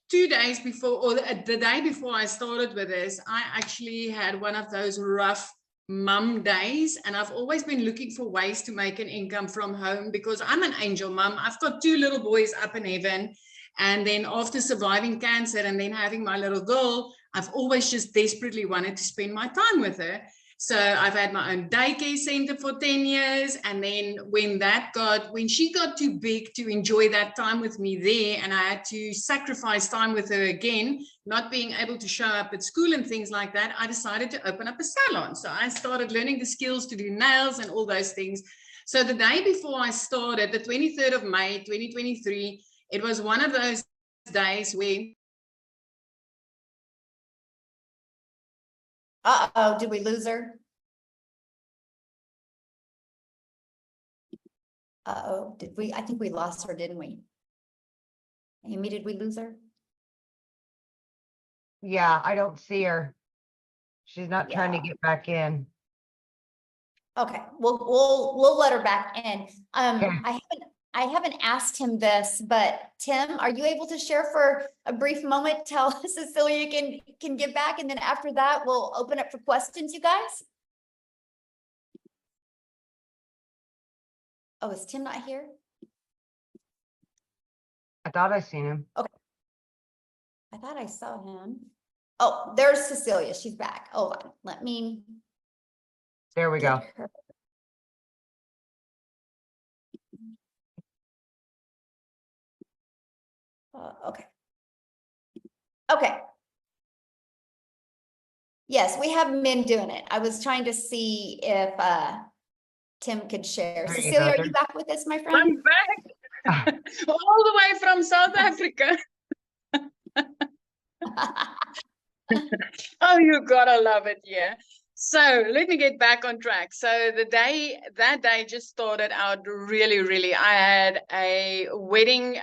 2 days before, or the day before I started with this, I actually had one of those rough mum days, and I've always been looking for ways to make an income from home because I'm an angel mum. I've got 2 little boys up in heaven, and then after surviving cancer and then having my little girl, I've always just desperately wanted to spend my time with her. So I've had my own daycare center for 10 years. And then when she got too big to enjoy that time with me there, and I had to sacrifice time with her again, not being able to show up at school and things like that, I decided to open up a salon. So I started learning the skills to do nails and all those things. So the day before I started, the 23rd of May, 2023, it was one of those days where Uh-oh, did we lose her? Uh-oh, I think we lost her, didn't we? Amy, did we lose her? Yeah, I don't see her. She's not trying to Yeah. get back in. Okay, we'll let her back in. Okay. I haven't asked him this, but Tim, are you able to share for a brief moment till Cecilia can get back, and then after that, we'll open up for questions, you guys? Oh, is Tim not here? I thought I seen him. I thought I saw him. Oh, there's Cecilia. She's back. Hold on. Let me There we go. get her. Okay. Okay. Yes, we have men doing it. I was trying to see if Tim could share. There you Cecilia, go. are There- you back with us, my friend? I'm back all the way from South Africa. Oh, you gotta love it, yeah. So let me get back on track. So that day just started out really, really. I had a wedding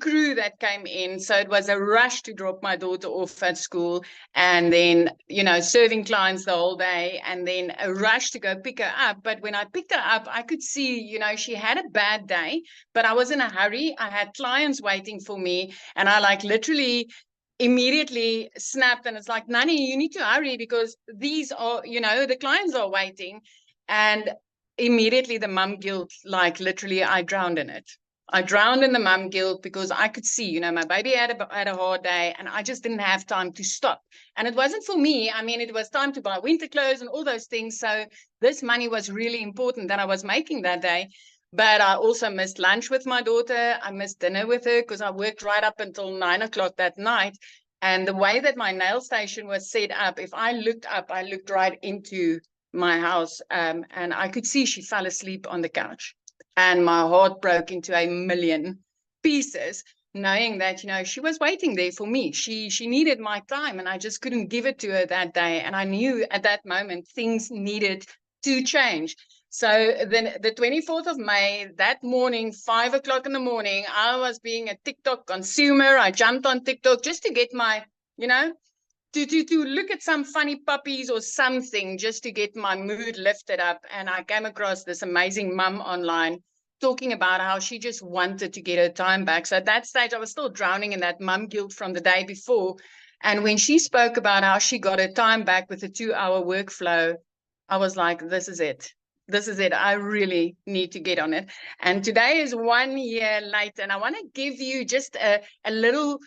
crew that came in. So it was a rush to drop my daughter off at school, and then, you know, serving clients the whole day, and then a rush to go pick her up. But when I picked her up, I could see, you know, she had a bad day, but I was in a hurry. I had clients waiting for me, and I like literally immediately snapped, and it's like, Nani, you need to hurry because these are, you know, the clients are waiting. And immediately the mum guilt, like literally I drowned in it. I drowned in the mum guilt because I could see, you know, my baby had a hard day, and I just didn't have time to stop. And it wasn't for me. I mean, it was time to buy winter clothes and all those things. So this money was really important that I was making that day. But I also missed lunch with my daughter. I missed dinner with her because I worked right up until 9 o'clock that night. And the way that my nail station was set up, if I looked up, I looked right into my house, and I could see she fell asleep on the couch. And my heart broke into a million pieces, knowing that, you know, she was waiting there for me. She needed my time, and I just couldn't give it to her that day. And I knew at that moment things needed to change. So then the 24th of May, that morning, 5 o'clock in the morning, I was being a TikTok consumer. I jumped on TikTok just to get my, you know, to look at some funny puppies or something, just to get my mood lifted up. And I came across this amazing mum online talking about how she just wanted to get her time back. So at that stage, I was still drowning in that mum guilt from the day before. And when she spoke about how she got her time back with a 2-hour workflow, I was like, this is it. This is it. I really need to get on it. And today is 1 year late. And I want to give you just a little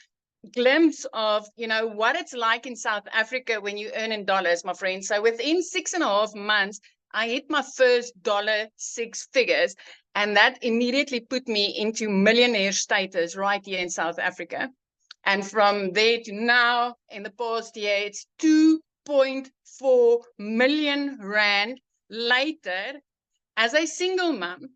glimpse of, you know, what it's like in South Africa when you earn in dollars, my friend. So within 6.5 months, I hit my first $6 figures. And that immediately put me into millionaire status right here in South Africa. And from there to now, in the past year, it's 2.4 million rand later. As a single mom,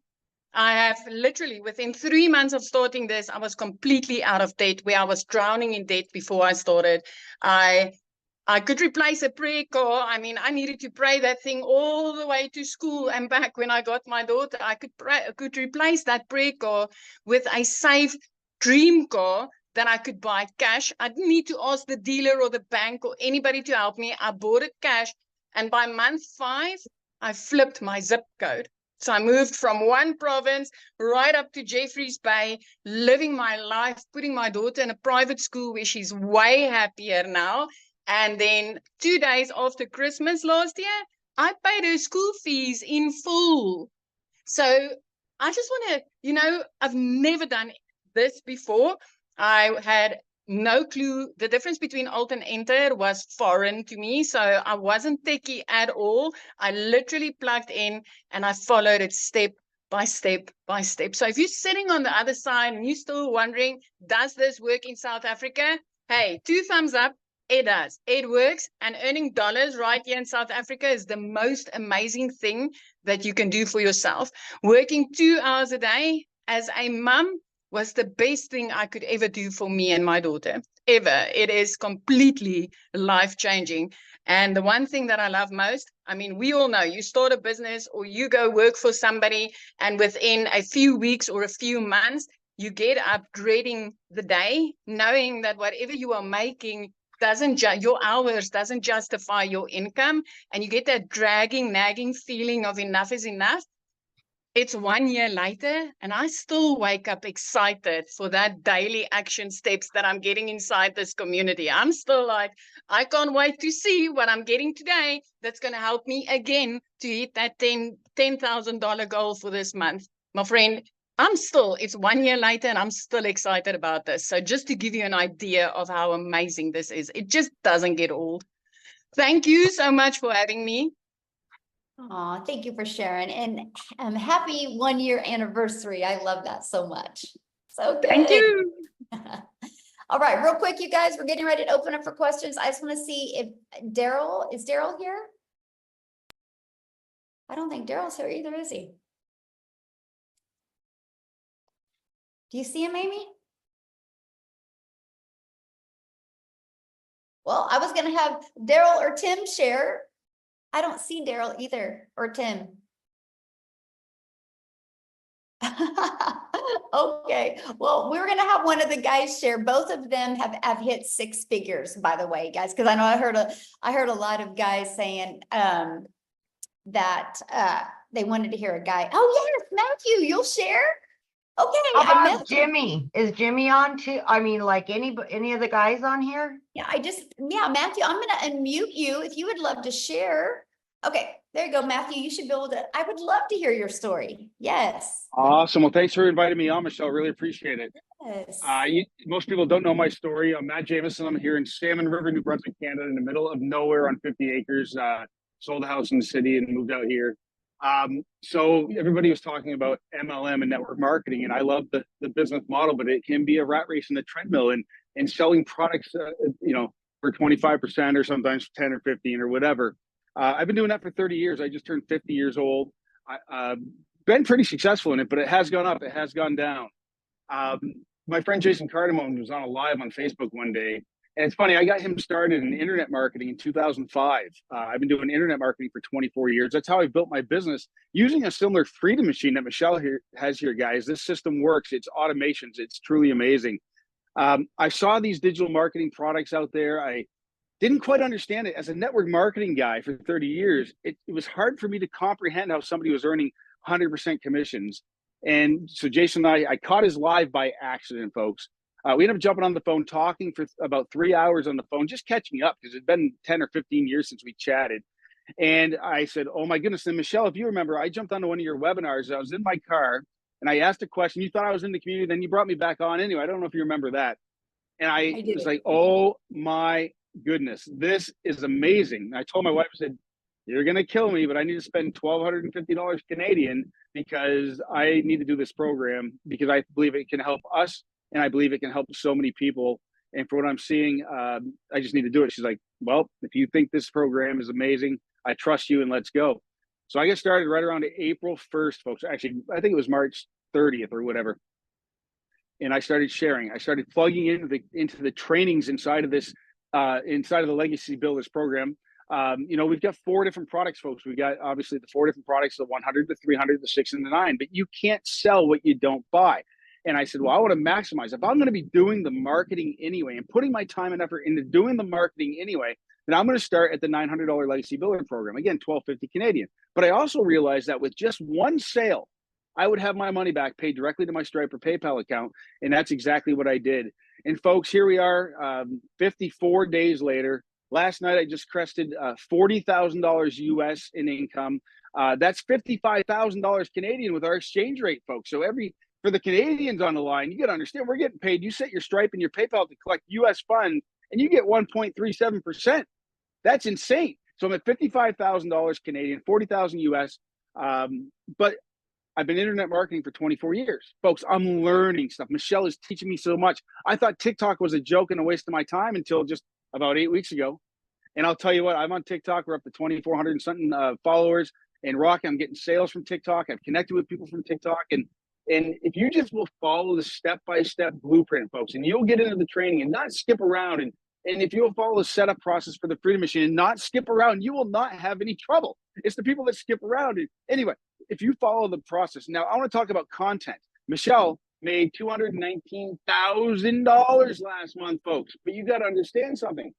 I have literally, within 3 months of starting this, I was completely out of debt, where I was drowning in debt before I started. I could replace a prayer car. I mean, I needed to pray that thing all the way to school and back. When I got my daughter, I could replace that prayer car with a safe dream car that I could buy cash. I didn't need to ask the dealer or the bank or anybody to help me. I bought it cash. And by month 5, I flipped my zip code. So I moved from one province right up to Jeffreys Bay, living my life, putting my daughter in a private school where she's way happier now. And then 2 days after Christmas last year, I paid her school fees in full. So I just want to, I've never done this before. I had no clue. The difference between Alt and Enter was foreign to me. So I wasn't techie at all. I literally plugged in and I followed it step by step by step. So if you're sitting on the other side and you're still wondering, does this work in South Africa? Hey, 2 thumbs up. It does. It works. And earning dollars right here in South Africa is the most amazing thing that you can do for yourself. Working 2 hours a day as a mom was the best thing I could ever do for me and my daughter, ever. It is completely life-changing. And the one thing that I love most, I mean, we all know you start a business or you go work for somebody, and within a few weeks or a few months, you get up dreading the day, knowing that whatever you are making your hours doesn't justify your income, and you get that dragging, nagging feeling of enough is enough. It's 1 year later, and I still wake up excited for that daily action steps that I'm getting inside this community. I'm still like, I can't wait to see what I'm getting today that's going to help me again to hit that $10,000 goal for this month. My friend, it's 1 year later and I'm still excited about this. So just to give you an idea of how amazing this is, it just doesn't get old. Thank you so much for having me. Oh, thank you for sharing, and happy 1 year anniversary. I love that so much. So good. Thank you. All right, real quick, you guys, we're getting ready to open up for questions. I just want to see if is Daryl here? I don't think Daryl's here either, is he? Do you see him, Amy? Well, I was going to have Daryl or Tim share. I don't see Daryl either, or Tim. Okay, well, we're going to have one of the guys share. Both of them have hit 6 figures, by the way, guys, because I know I heard a lot of guys saying that they wanted to hear a guy. Oh yes, Matthew, you'll share. Okay. How about Jimmy? Is Jimmy on too? I mean, like any of the guys on here? Yeah, Matthew, I'm going to unmute you if you would love to share. Okay, there you go, Matthew. You should be able to. I would love to hear your story. Yes. Awesome. Well, thanks for inviting me on, Michelle. Really appreciate it. Yes. Most people don't know my story. I'm Matt Jameson. I'm here in Salmon River, New Brunswick, Canada, in the middle of nowhere on 50 acres. Sold a house in the city and moved out here. So everybody was talking about MLM and network marketing, and I love the business model, but it can be a rat race in the treadmill and selling products, for 25% or sometimes 10 or 15 or whatever. I've been doing that for 30 years. I just turned 50 years old. I've been pretty successful in it, but it has gone up. It has gone down. My friend Jason Cardamone was on a live on Facebook one day. And it's funny, I got him started in internet marketing in 2005. I've been doing internet marketing for 24 years. That's how I built my business using a similar Freedom Machine that Michelle has here, guys. This system works. It's automations. It's truly amazing. I saw these digital marketing products out there. I didn't quite understand it. As a network marketing guy for 30 years, it was hard for me to comprehend how somebody was earning 100% commissions. And so Jason and I caught his live by accident, folks. We ended up jumping on the phone, talking for about 3 hours on the phone, just catching up because it'd been 10 or 15 years since we chatted. And I said, oh my goodness. And Michelle, if you remember, I jumped onto one of your webinars. I was in my car and I asked a question. You thought I was in the community. Then you brought me back on anyway. I don't know if you remember that. And I was like, oh my goodness, this is amazing. I told my wife, I said, you're going to kill me, but I need to spend $1,250 Canadian because I need to do this program because I believe it can help us. And I believe it can help so many people. And for what I'm seeing, I just need to do it. She's like, well, if you think this program is amazing, I trust you and let's go. So I get started right around April 1st, folks. Actually, I think it was March 30th or whatever. And I started sharing. I started plugging into the trainings inside of this, inside of the Legacy Builders program. You know, we've got 4 different products, folks. We got obviously the 4 different products, the 100, the 300, the 6, and the 9, but you can't sell what you don't buy. And I said, well, I want to maximize. If I'm going to be doing the marketing anyway and putting my time and effort into doing the marketing anyway, then I'm going to start at the $900 Legacy Builder program. Again, $1,250 Canadian. But I also realized that with just one sale, I would have my money back paid directly to my Stripe or PayPal account. And that's exactly what I did. And folks, here we are 54 days later. Last night, I just crested $40,000 US in income. That's $55,000 Canadian with our exchange rate, folks. So for the Canadians on the line, you got to understand, we're getting paid. You set your Stripe and your PayPal to collect US funds, and you get 1.37%. That's insane. So I'm at $55,000 Canadian, 40,000 US. But I've been internet marketing for 24 years. Folks, I'm learning stuff. Michelle is teaching me so much. I thought TikTok was a joke and a waste of my time until just about 8 weeks ago. And I'll tell you what, I'm on TikTok. We're up to 2,400 and something followers. And Rocky, I'm getting sales from TikTok. I've connected with people from TikTok. And if you just will follow the step-by-step blueprint, folks, and you'll get into the training and not skip around. And if you'll follow the setup process for the Freedom Machine and not skip around, you will not have any trouble. It's the people that skip around. Anyway, if you follow the process. Now, I want to talk about content. Michelle made $219,000 last month, folks. But you got to understand something.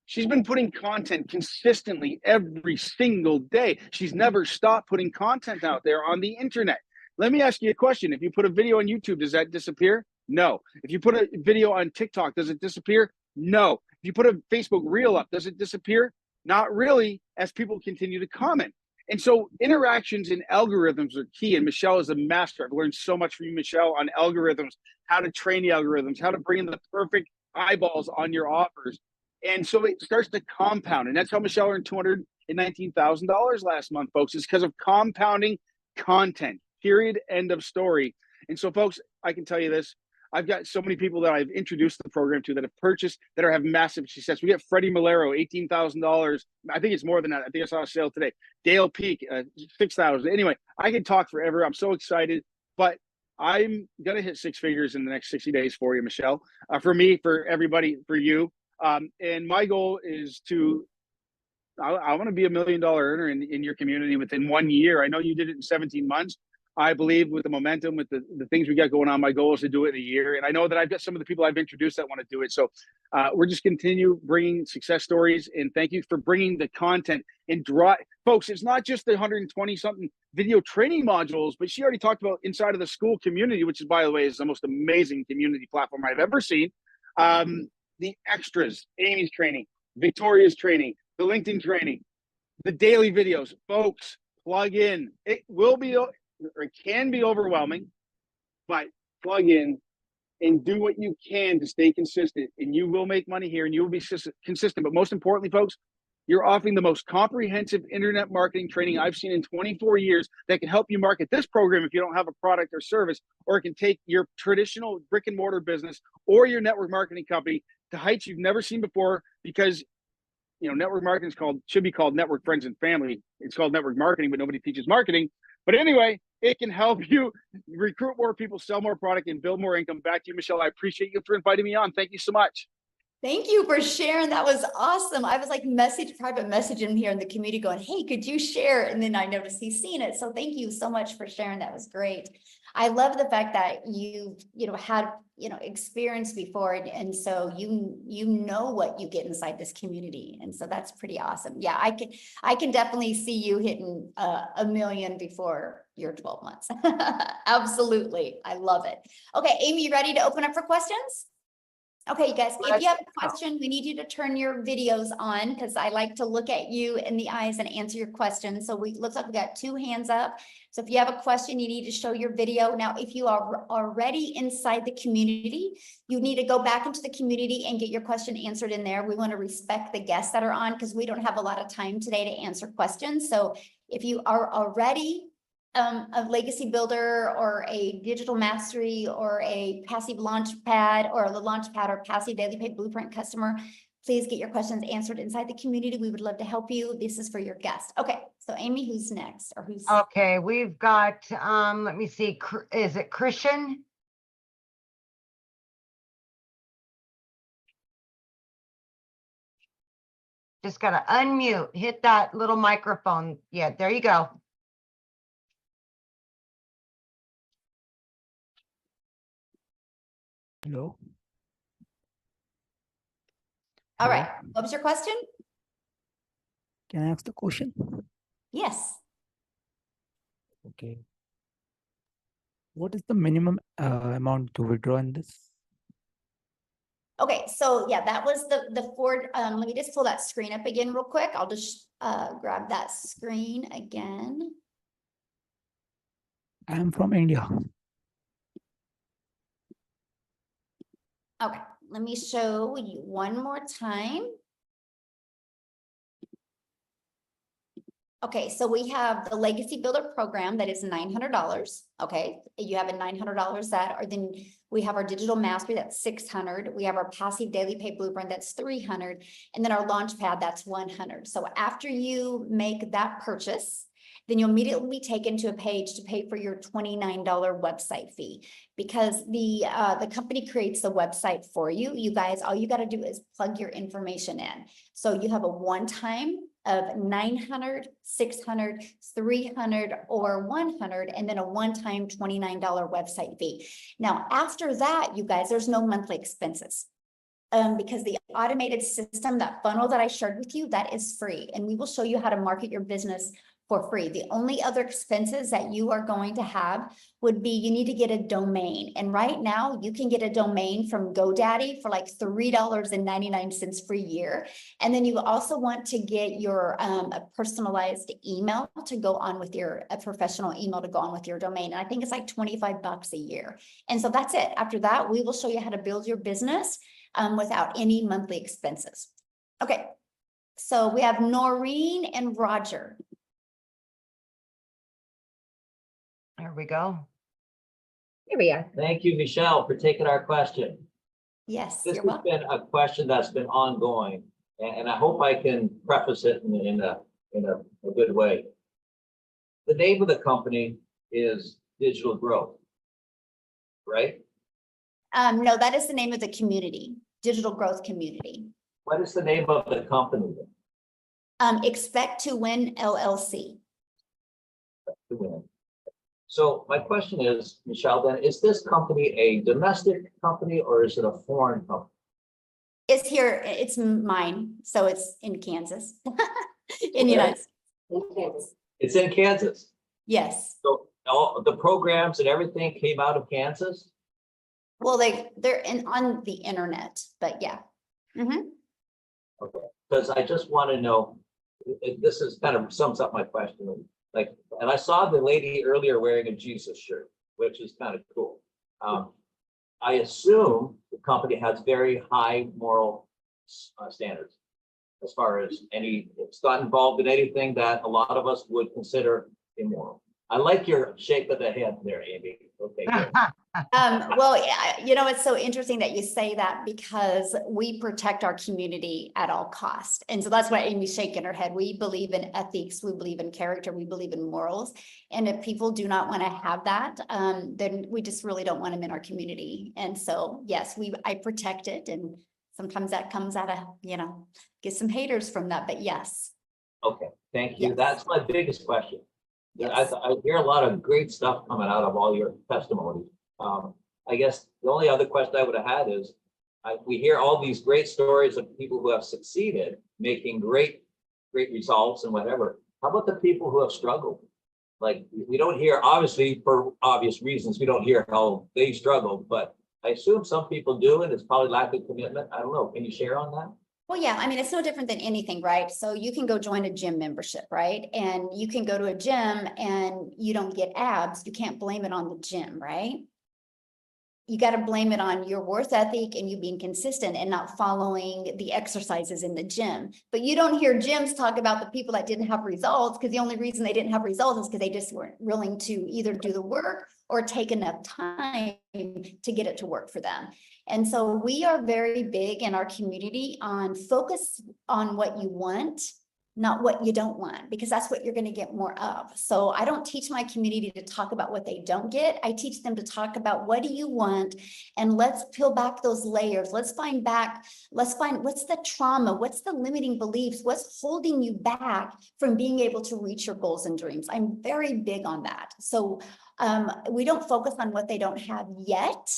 She's been putting content consistently every single day. She's never stopped putting content out there on the internet. Let me ask you a question. If you put a video on YouTube, does that disappear? No. If you put a video on TikTok, does it disappear? No. If you put a Facebook reel up, does it disappear? Not really, as people continue to comment. And so interactions and algorithms are key. And Michelle is a master. I've learned so much from you, Michelle, on algorithms, how to train the algorithms, how to bring in the perfect eyeballs on your offers. And so it starts to compound. And that's how Michelle earned $219,000 last month, folks. It's because of compounding content, period, end of story. And so, folks, I can tell you this. I've got so many people that I've introduced the program to that have purchased, that have massive success. We get Freddie Malero, $18,000. I think it's more than that. I think I saw a sale today. Dale Peak, $6,000. Anyway, I can talk forever. I'm so excited, but I'm going to hit 6 figures in the next 60 days for you, Michelle, for me, for everybody, for you. And my goal is I want to be $1 million earner in your community within 1 year. I know you did it in 17 months. I believe with the momentum, with the things we got going on, my goal is to do it in a year. And I know that I've got some of the people I've introduced that want to do it. So we're just continue bringing success stories. And thank you for bringing the content and folks, it's not just the 120 something video training modules, but she already talked about inside of the school community, which is, by the way, is the most amazing community platform I've ever seen. The extras, Amy's training, Victoria's training, the LinkedIn training, the daily videos, folks, plug in. It will be, or it can be overwhelming, but plug in and do what you can to stay consistent, and you will make money here and you will be consistent. But most importantly, folks, you're offering the most comprehensive internet marketing training I've seen in 24 years that can help you market this program if you don't have a product or service, or it can take your traditional brick and mortar business or your network marketing company to heights you've never seen before, because network marketing should be called network friends and family. It's called network marketing, but nobody teaches marketing. But anyway, it can help you recruit more people, sell more product, and build more income. Back to you, Michelle. I appreciate you for inviting me on. Thank you so much. Thank you for sharing. That was awesome. I was like private messaging here in the community going, hey, could you share? And then I noticed he's seen it. So thank you so much for sharing. That was great. I love the fact that you had, experience before. And so you know what you get inside this community. And so that's pretty awesome. Yeah, I can definitely see you hitting $1 million before your 12 months. Absolutely. I love it. Okay, Amy, you ready to open up for questions? Okay, you guys, if you have a question, we need you to turn your videos on, because I like to look at you in the eyes and answer your questions. So looks like we got 2 hands up. So if you have a question, you need to show your video. Now, if you are already inside the community, you need to go back into the community and get your question answered in there. We want to respect the guests that are on, because we don't have a lot of time today to answer questions. So if you are already a legacy builder or a digital mastery or a passive launch pad or the launch pad or passive daily pay blueprint customer, please get your questions answered inside the community. We would love to help you. This is for your guest. Okay, so Amy, who's next or who's? Okay, we've got, let me see, is it Christian? Just gotta unmute, hit that little microphone. Yeah, there you go. Hello. All Hello. right, what was your question? Can I ask the question? Yes. Okay. What is the minimum amount to withdraw in this? Okay, so yeah, that was the Ford. Let me just pull that screen up again real quick. I'll just grab that screen again. I am from India. Okay, let me show you one more time. Okay, so we have the Legacy Builder program that is $900. Okay, you have a $900 that, or then we have our Digital Mastery that's $600. We have our Passive Daily Pay Blueprint that's $300, and then our Launchpad that's $100. So after you make that purchase, then you'll immediately be taken to a page to pay for your $29 website fee, because the company creates the website for you. You guys, all you got to do is plug your information in. So you have a one-time of $900, $600, $300, or $100, and then a one-time $29 website fee. Now, after that, you guys, there's no monthly expenses. Because the automated system, that funnel that I shared with you, that is free, and we will show you how to market your business for free. The only other expenses that you are going to have would be, you need to get a domain. And right now you can get a domain from GoDaddy for like $3.99 per year. And then you also want to get your a personalized email to go on with a professional email to go on with your domain. And I think it's like $25 a year. And so that's it. After that, we will show you how to build your business without any monthly expenses. Okay, so we have Noreen and Roger. There we go. Here we are. Thank you, Michelle, for taking our question. Yes, This you're has welcome. been a question that's been ongoing, and I hope I can preface it in a good way. The name of the company is Digital Growth, right? No, that is the name of the community, Digital Growth Community. What is the name of the company then? Expect to Win LLC. To win. So my question is, Michelle, then, is this company a domestic company or is it a foreign company? It's here, it's mine, so it's in Kansas. In the United States. It's in Kansas. Yes. So all the programs and everything came out of Kansas? Well, they're on the internet, but yeah. Mhm. Okay, because I just want to know, this is kind of sums up my question. Like, and I saw the lady earlier wearing a Jesus shirt, which is kind of cool. I assume the company has very high moral standards as far as it's not involved in anything that a lot of us would consider immoral. I like your shake of the head there, Amy. Okay, good. Well, you know, it's so interesting that you say that, because we protect our community at all costs. And so that's why Amy's shaking her head. We believe in ethics, we believe in character, we believe in morals. And if people do not want to have that, then we just really don't want them in our community. And so, yes, I protect it. And sometimes that comes out of, get some haters from that, but yes. Okay, thank you. Yes. That's my biggest question. Yes. I hear a lot of great stuff coming out of all your testimony. I guess the only other question I would have had is, we hear all these great stories of people who have succeeded, making great results and whatever. How about the people who have struggled? Like, we don't hear, obviously, for obvious reasons, we don't hear how they struggled, but I assume some people do, and it's probably lack of commitment. I don't know. Can you share on that? Well, yeah, I mean, it's no different than anything, right? So you can go join a gym membership, right? And you can go to a gym and you don't get abs. You can't blame it on the gym, right? you got to blame it on your worth ethic and you being consistent and not following the exercises in the gym. But you don't hear gyms talk about the people that didn't have results, because the only reason they didn't have results is because they just weren't willing to either do the work or take enough time to get it to work for them. And so we are very big in our community on focus on what you want, not what you don't want, because that's what you're going to get more of. So I don't teach my community to talk about what they don't get. I teach them to talk about what do you want, and let's peel back those layers. Let's find what's the trauma, what's the limiting beliefs, what's holding you back from being able to reach your goals and dreams. I'm very big on that. So we don't focus on what they don't have yet.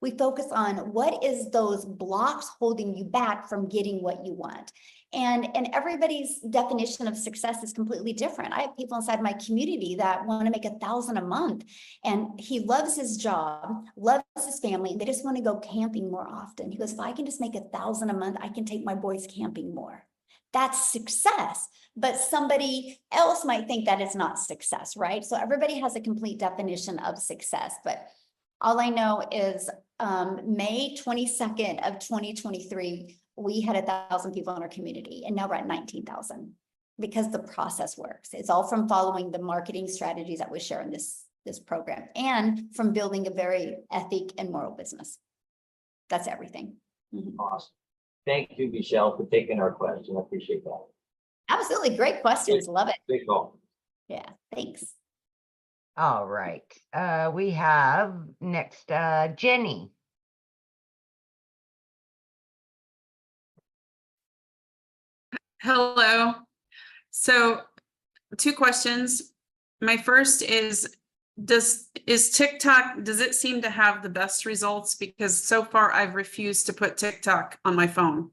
We focus on what is those blocks holding you back from getting what you want. And everybody's definition of success is completely different. I have people inside my community that want to make $1,000 a month, and he loves his job, loves his family. They just want to go camping more often. He goes, if I can just make $1,000 a month, I can take my boys camping more. That's success. But somebody else might think that is not success, right? So everybody has a complete definition of success. But all I know is May 22nd of 2023, we had 1,000 people in our community, and now we're at 19,000 because the process works. It's all from following the marketing strategies that we share in this program, and from building a very ethic and moral business. That's everything. Awesome. Thank you, Michelle, for taking our question. I appreciate that. Absolutely. Great questions. Love it. Big call. Yeah. Thanks. All right. We have next, Jenny. Hello. So 2 questions. My first is TikTok, does it seem to have the best results? Because so far I've refused to put TikTok on my phone.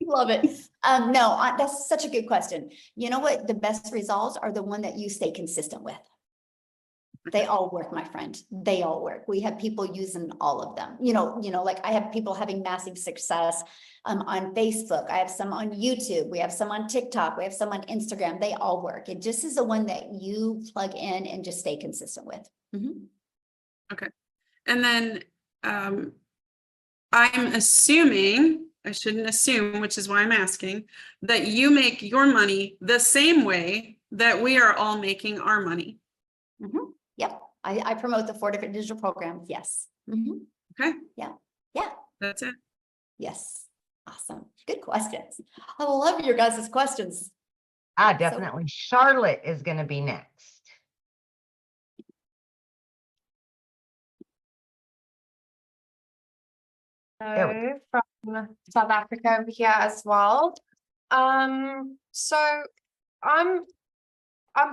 Love it. No, that's such a good question. You know what? The best results are the one that you stay consistent with. They all work, my friend. They all work. We have people using all of them. Like I have people having massive success on Facebook. I have some on YouTube. We have some on TikTok. We have some on Instagram. They all work. It just is the one that you plug in and just stay consistent with. Okay. And then I'm assuming, I shouldn't assume, which is why I'm asking, that you make your money the same way that we are all making our money. Yep. I promote the 4 different digital programs. Yes. Okay. Yeah. That's it. Yes. Awesome. Good questions. I love your guys' questions. Definitely. Charlotte is going to be next. Hello, from South Africa over here as well. So I'm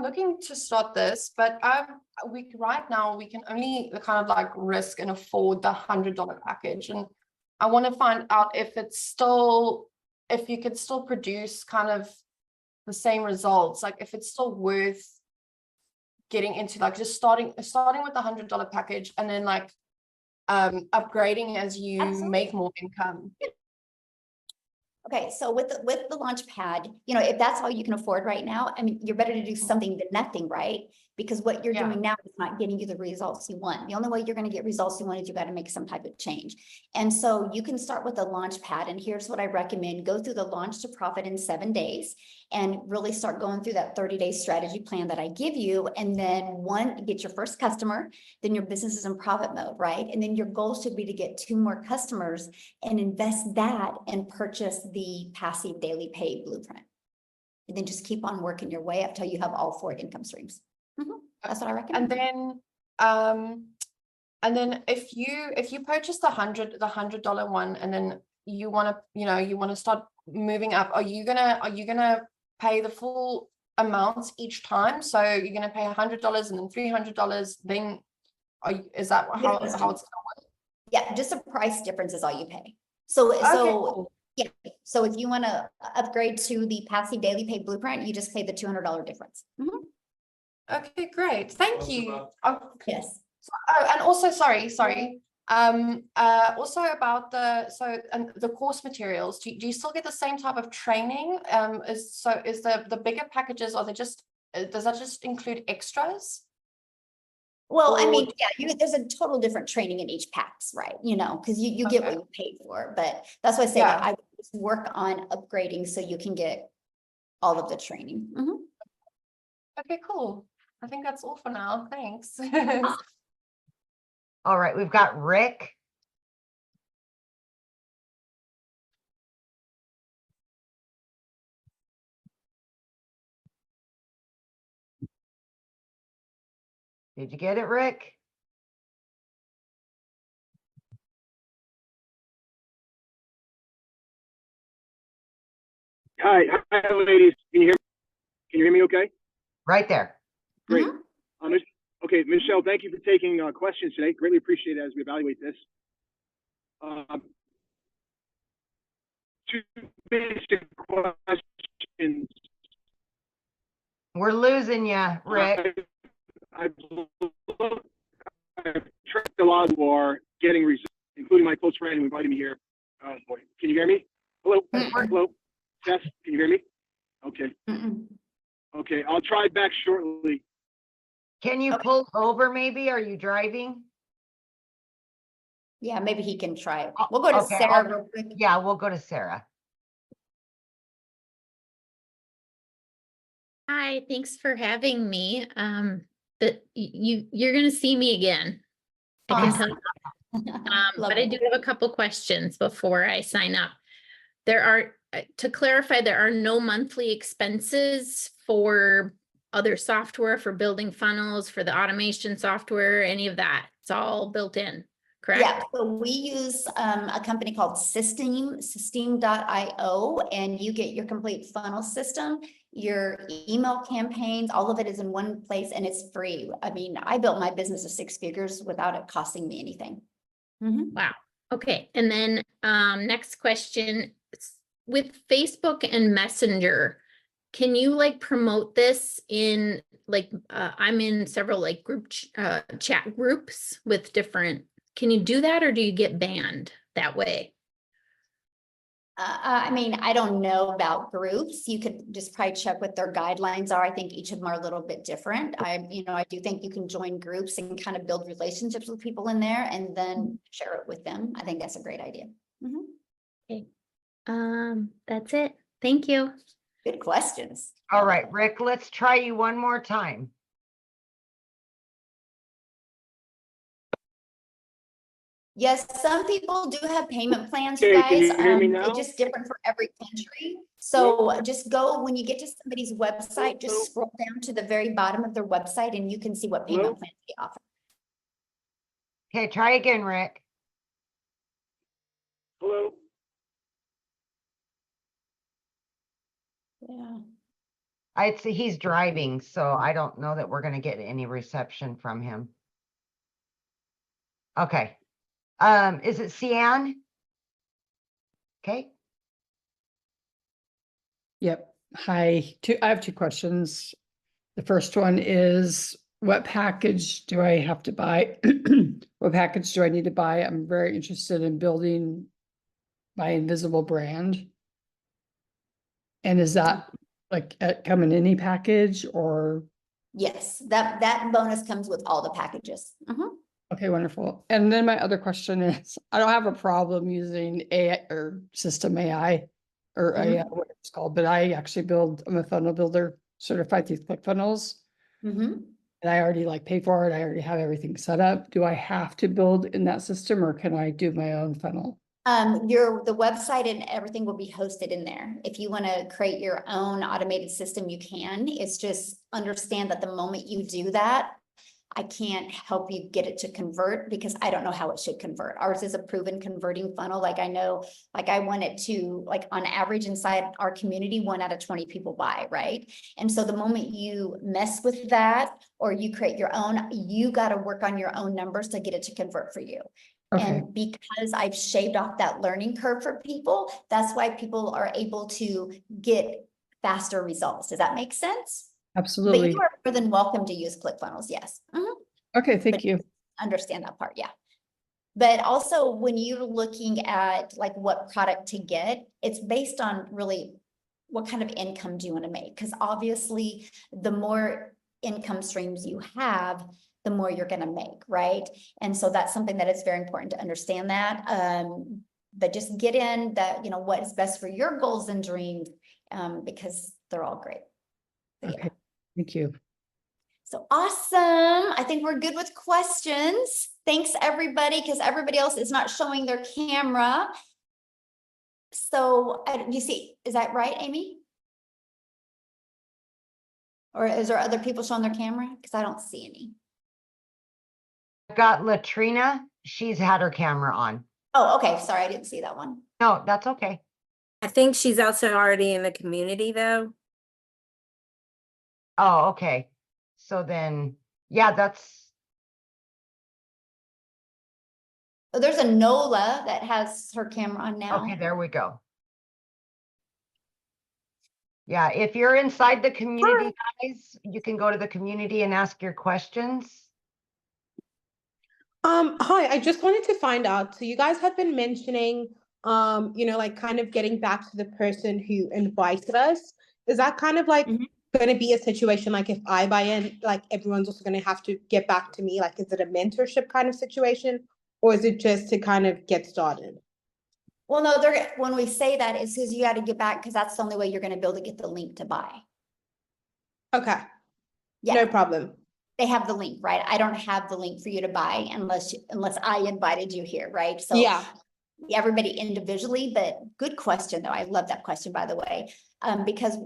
looking to start this, but right now we can only kind of like risk and afford the $100 package, and I want to find out if you could still produce kind of the same results, like if it's still worth getting into, like just starting with the $100 package and then like upgrading as you make more income. Okay, so with the launch pad, if that's all you can afford right now, I mean, you're better to do something than nothing, right? Because what you're doing now is not getting you the results you want. The only way you're going to get results you want is you got to make some type of change. And so you can start with a launch pad. And here's what I recommend. Go through the launch to profit in 7 days and really start going through that 30-day strategy plan that I give you. And then get your first customer, then your business is in profit mode, right? And then your goal should be to get 2 more customers and invest that and purchase the passive daily pay blueprint. And then just keep on working your way up till you have all 4 income streams. That's what I recommend. And then if you purchase the $100 one, and then you want to start moving up, are you gonna pay the full amounts each time? So you're gonna pay $100 and then $300. Then is that how it's gonna work? Yeah, just a price difference is all you pay. So cool. Yeah. So if you want to upgrade to the passive daily pay blueprint, you just pay the $200 difference. Okay, great. Thank you. Yes. And also, sorry. Also about the course materials. Do you still get the same type of training? Is the bigger packages, does that just include extras? Well, I Or- mean, yeah, there's a total different training in each packs, right? You know, because you get what Okay. you pay for, but that's why I say that Yeah. I would just work on upgrading so you can get all of the training. Mhm. Okay, cool. I think that's all for now. Thanks. All right, we've got Rick. Did you get it, Rick? Hi, ladies. Can you hear me okay? Right there. Great. Okay, Michelle, thank you for taking questions today. Greatly appreciate it as we evaluate this. Two basic questions. We're losing you, Rick. I've tracked a lot who are getting results, including my close friend who invited me here. Oh boy, can you hear me? Hello, hello, Tess, can you hear me? Okay, Mm-mm. okay, I'll try back shortly. Can you pull over maybe? Are you driving? Yeah, maybe he can try it. We'll go to Okay, Sarah real quick. Yeah, we'll go to Sarah. Hi, thanks for having me. But you're gonna see me again. I can tell you. Love But I it. do have a couple questions before I sign up. There are, to clarify, there are no monthly expenses for other software, for building funnels, for the automation software, any of that. It's all built in, correct? Yeah, so we use a company called Systeme.io, and you get your complete funnel system, your email campaigns, all of it is in one place and it's free. I mean, I built my business of 6 figures without it costing me anything. Mhm. Wow. Okay. And then next question, with Facebook and Messenger, can you like promote this in like I'm in several like chat groups with different, can you do that or do you get banned that way? I mean, I don't know about groups. You could just probably check what their guidelines are. I think each of them are a little bit different. I do think you can join groups and kind of build relationships with people in there and then share it with them. I think that's a great idea. Mhm. Okay. That's it. Thank you. Good questions. All right, Rick, let's try you one more time. Yes, some people do have payment plans, you Okay, can guys. you hear me now? It's just different for every country. So just go, when you get to somebody's website, just scroll down to the very bottom of their website and you can see what payment plans they offer. Okay, try again, Rick. Hello? Yeah. I'd say he's driving, so I don't know that we're gonna get any reception from him. Okay. Is it Cian? Okay, Yep. Hi. I have two questions. The first one is, what package do I have to buy? What package do I need to buy? I'm very interested in building my invisible brand. And is that like come in any package or? Yes, that bonus comes with all the packages. Mhm. Okay, wonderful. And then my other question is, I don't have a problem using AI or system AI or AI, what it's called, but I'm a funnel builder certified through ClickFunnels. Mhm. And I already like pay for it. I already have everything set up. Do I have to build in that system or can I do my own funnel? The website and everything will be hosted in there. If you want to create your own automated system, you can. It's just understand that the moment you do that, I can't help you get it to convert because I don't know how it should convert. Ours is a proven converting funnel. Like I know, like I want it to, like on average inside our community, 1 out of 20 people buy, right? And so the moment you mess with that or you create your own, you got to work on your own numbers to get it to convert for you. Okay. And because I've shaved off that learning curve for people, that's why people are able to get faster results. Does that make sense? But Absolutely. you are more than welcome to use ClickFunnels, yes. Mhm. Okay, thank But you. understand that part, yeah. But also when you're looking at like what product to get, it's based on really what kind of income do you want to make? Because obviously the more income streams you have, the more you're gonna make, right? And so that's something that is very important to understand that. But just get in that, what is best for your goals and dreams, because they're all great. So, yeah. Okay, thank you. So awesome. I think we're good with questions. Thanks, everybody, because everybody else is not showing their camera. So you see, is that right, Amy? Or is there other people showing their camera? Because I don't see any. I've got Latrina. She's had her camera on. Oh, okay. Sorry, I didn't see that one. No, that's okay. I think she's also already in the community though. Oh, okay. So then, yeah, that's, Oh, there's a Nola that has her camera on now. okay, there we go. Yeah, if you're inside the community, guys, you can go to the community and ask your questions. Hi, I just wanted to find out, so you guys had been mentioning, like kind of getting back to the person who invited us. Is that kind of like going to be a situation like if I buy in, like everyone's also going to have to get back to me? Like, is it a mentorship kind of situation, or is it just to kind of get started? Well, no, when we say that, it's because you got to get back, because that's the only way you're going to be able to get the link to buy. Okay. Yeah. No problem. They have the link, right? I don't have the link for you to buy unless I invited you here, right? So Yeah. Everybody individually, but good question though. I love that question, by the way, because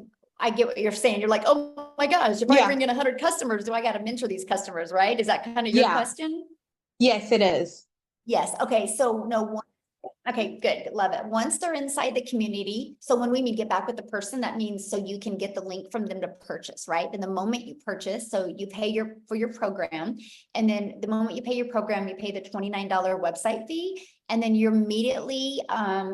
I get what you're saying. You're like, oh my gosh, if I bring in 100 customers, do I got to mentor these customers, right? Is that kind of your question? Yes, it is. Yes. Okay. So no. Okay, good. Love it. Once they're inside the community, so when we mean get back with the person, that means so you can get the link from them to purchase, right? And the moment you purchase, so you pay for your program, and then the moment you pay your program, you pay the $29 website fee, and then you're immediately,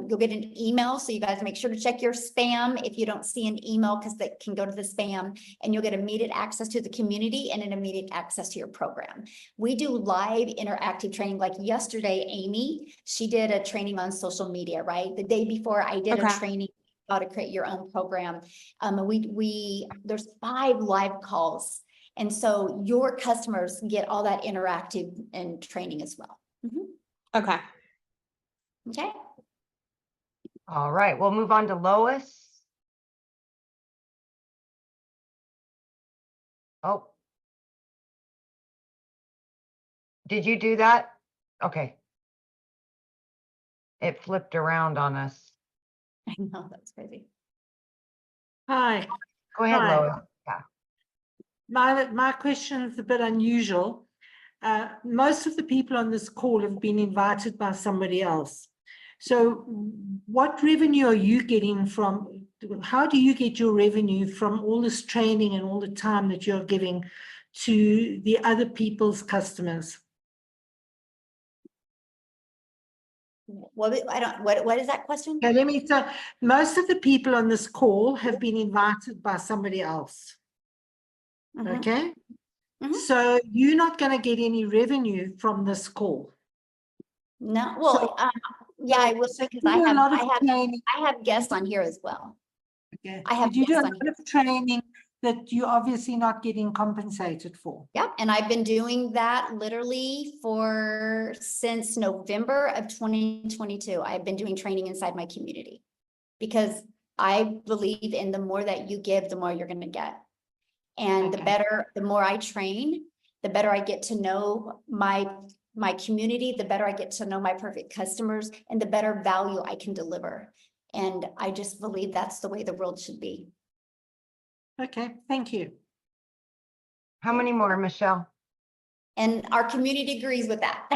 you'll get an email. So you guys make sure to check your spam if you don't see an email, because that can go to the spam, and you'll get immediate access to the community and an immediate access to your program. We do live interactive training. Like yesterday, Amy, she did a training on social media, right? The day before I did a training how to create your own program. There's 5 live calls. And so your customers get all that interactive and training as well. Okay. Okay. All right, we'll move on to Lois. Oh. Did you do that? Okay. It flipped around on us. I know, that's crazy. Hi. Go ahead, Hi. Lois. Yeah. My question is a bit unusual. Most of the people on this call have been invited by somebody else. So what revenue are you getting from, how do you get your revenue from all this training and all the time that you're giving to the other people's customers? What is that question? Okay, let me say, most of the people on this call have been invited by somebody else. Okay. So you're not going to get any revenue from this call. No, well, yeah, I will say, because I have guests on here as well. Okay. I have you do a guests on lot of training that you're obviously not getting compensated for. Yep, and I've been doing that literally since November of 2022. I've been doing training inside my community, because I believe in the more that you give, the more you're going to get. And the more I train, the better I get to know my community, the better I get to know my perfect customers, and the better value I can deliver. And I just believe that's the way the world should be. Okay, thank you. How many more, Michelle? And our community agrees with that.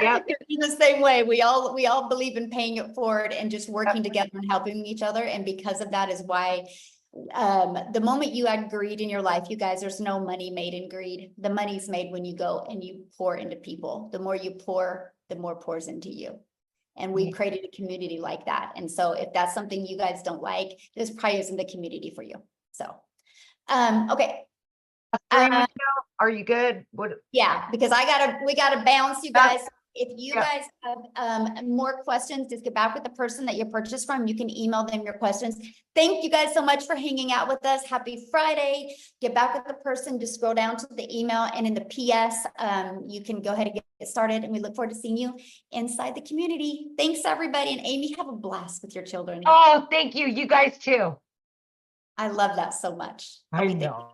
Yep. In the same way, we all believe in paying it forward and just working together and helping each other. And because of that is why the moment you add greed in your life, you guys, there's no money made in greed. The money's made when you go and you pour into people. The more you pour, the more pours into you. And we've created a community like that. And so if that's something you guys don't like, this probably isn't the community for you. So, okay. Are you good? Yeah, because we gotta bounce, you guys. If you Yeah. guys have more questions, just get back with the person that you purchased from. You can email them your questions. Thank you guys so much for hanging out with us. Happy Friday. Get back with the person, just scroll down to the email, and in the PS, you can go ahead and get started, and we look forward to seeing you inside the community. Thanks, everybody. And Amy, have a blast with your children. Oh, thank you. You guys too. I love that so much. I know.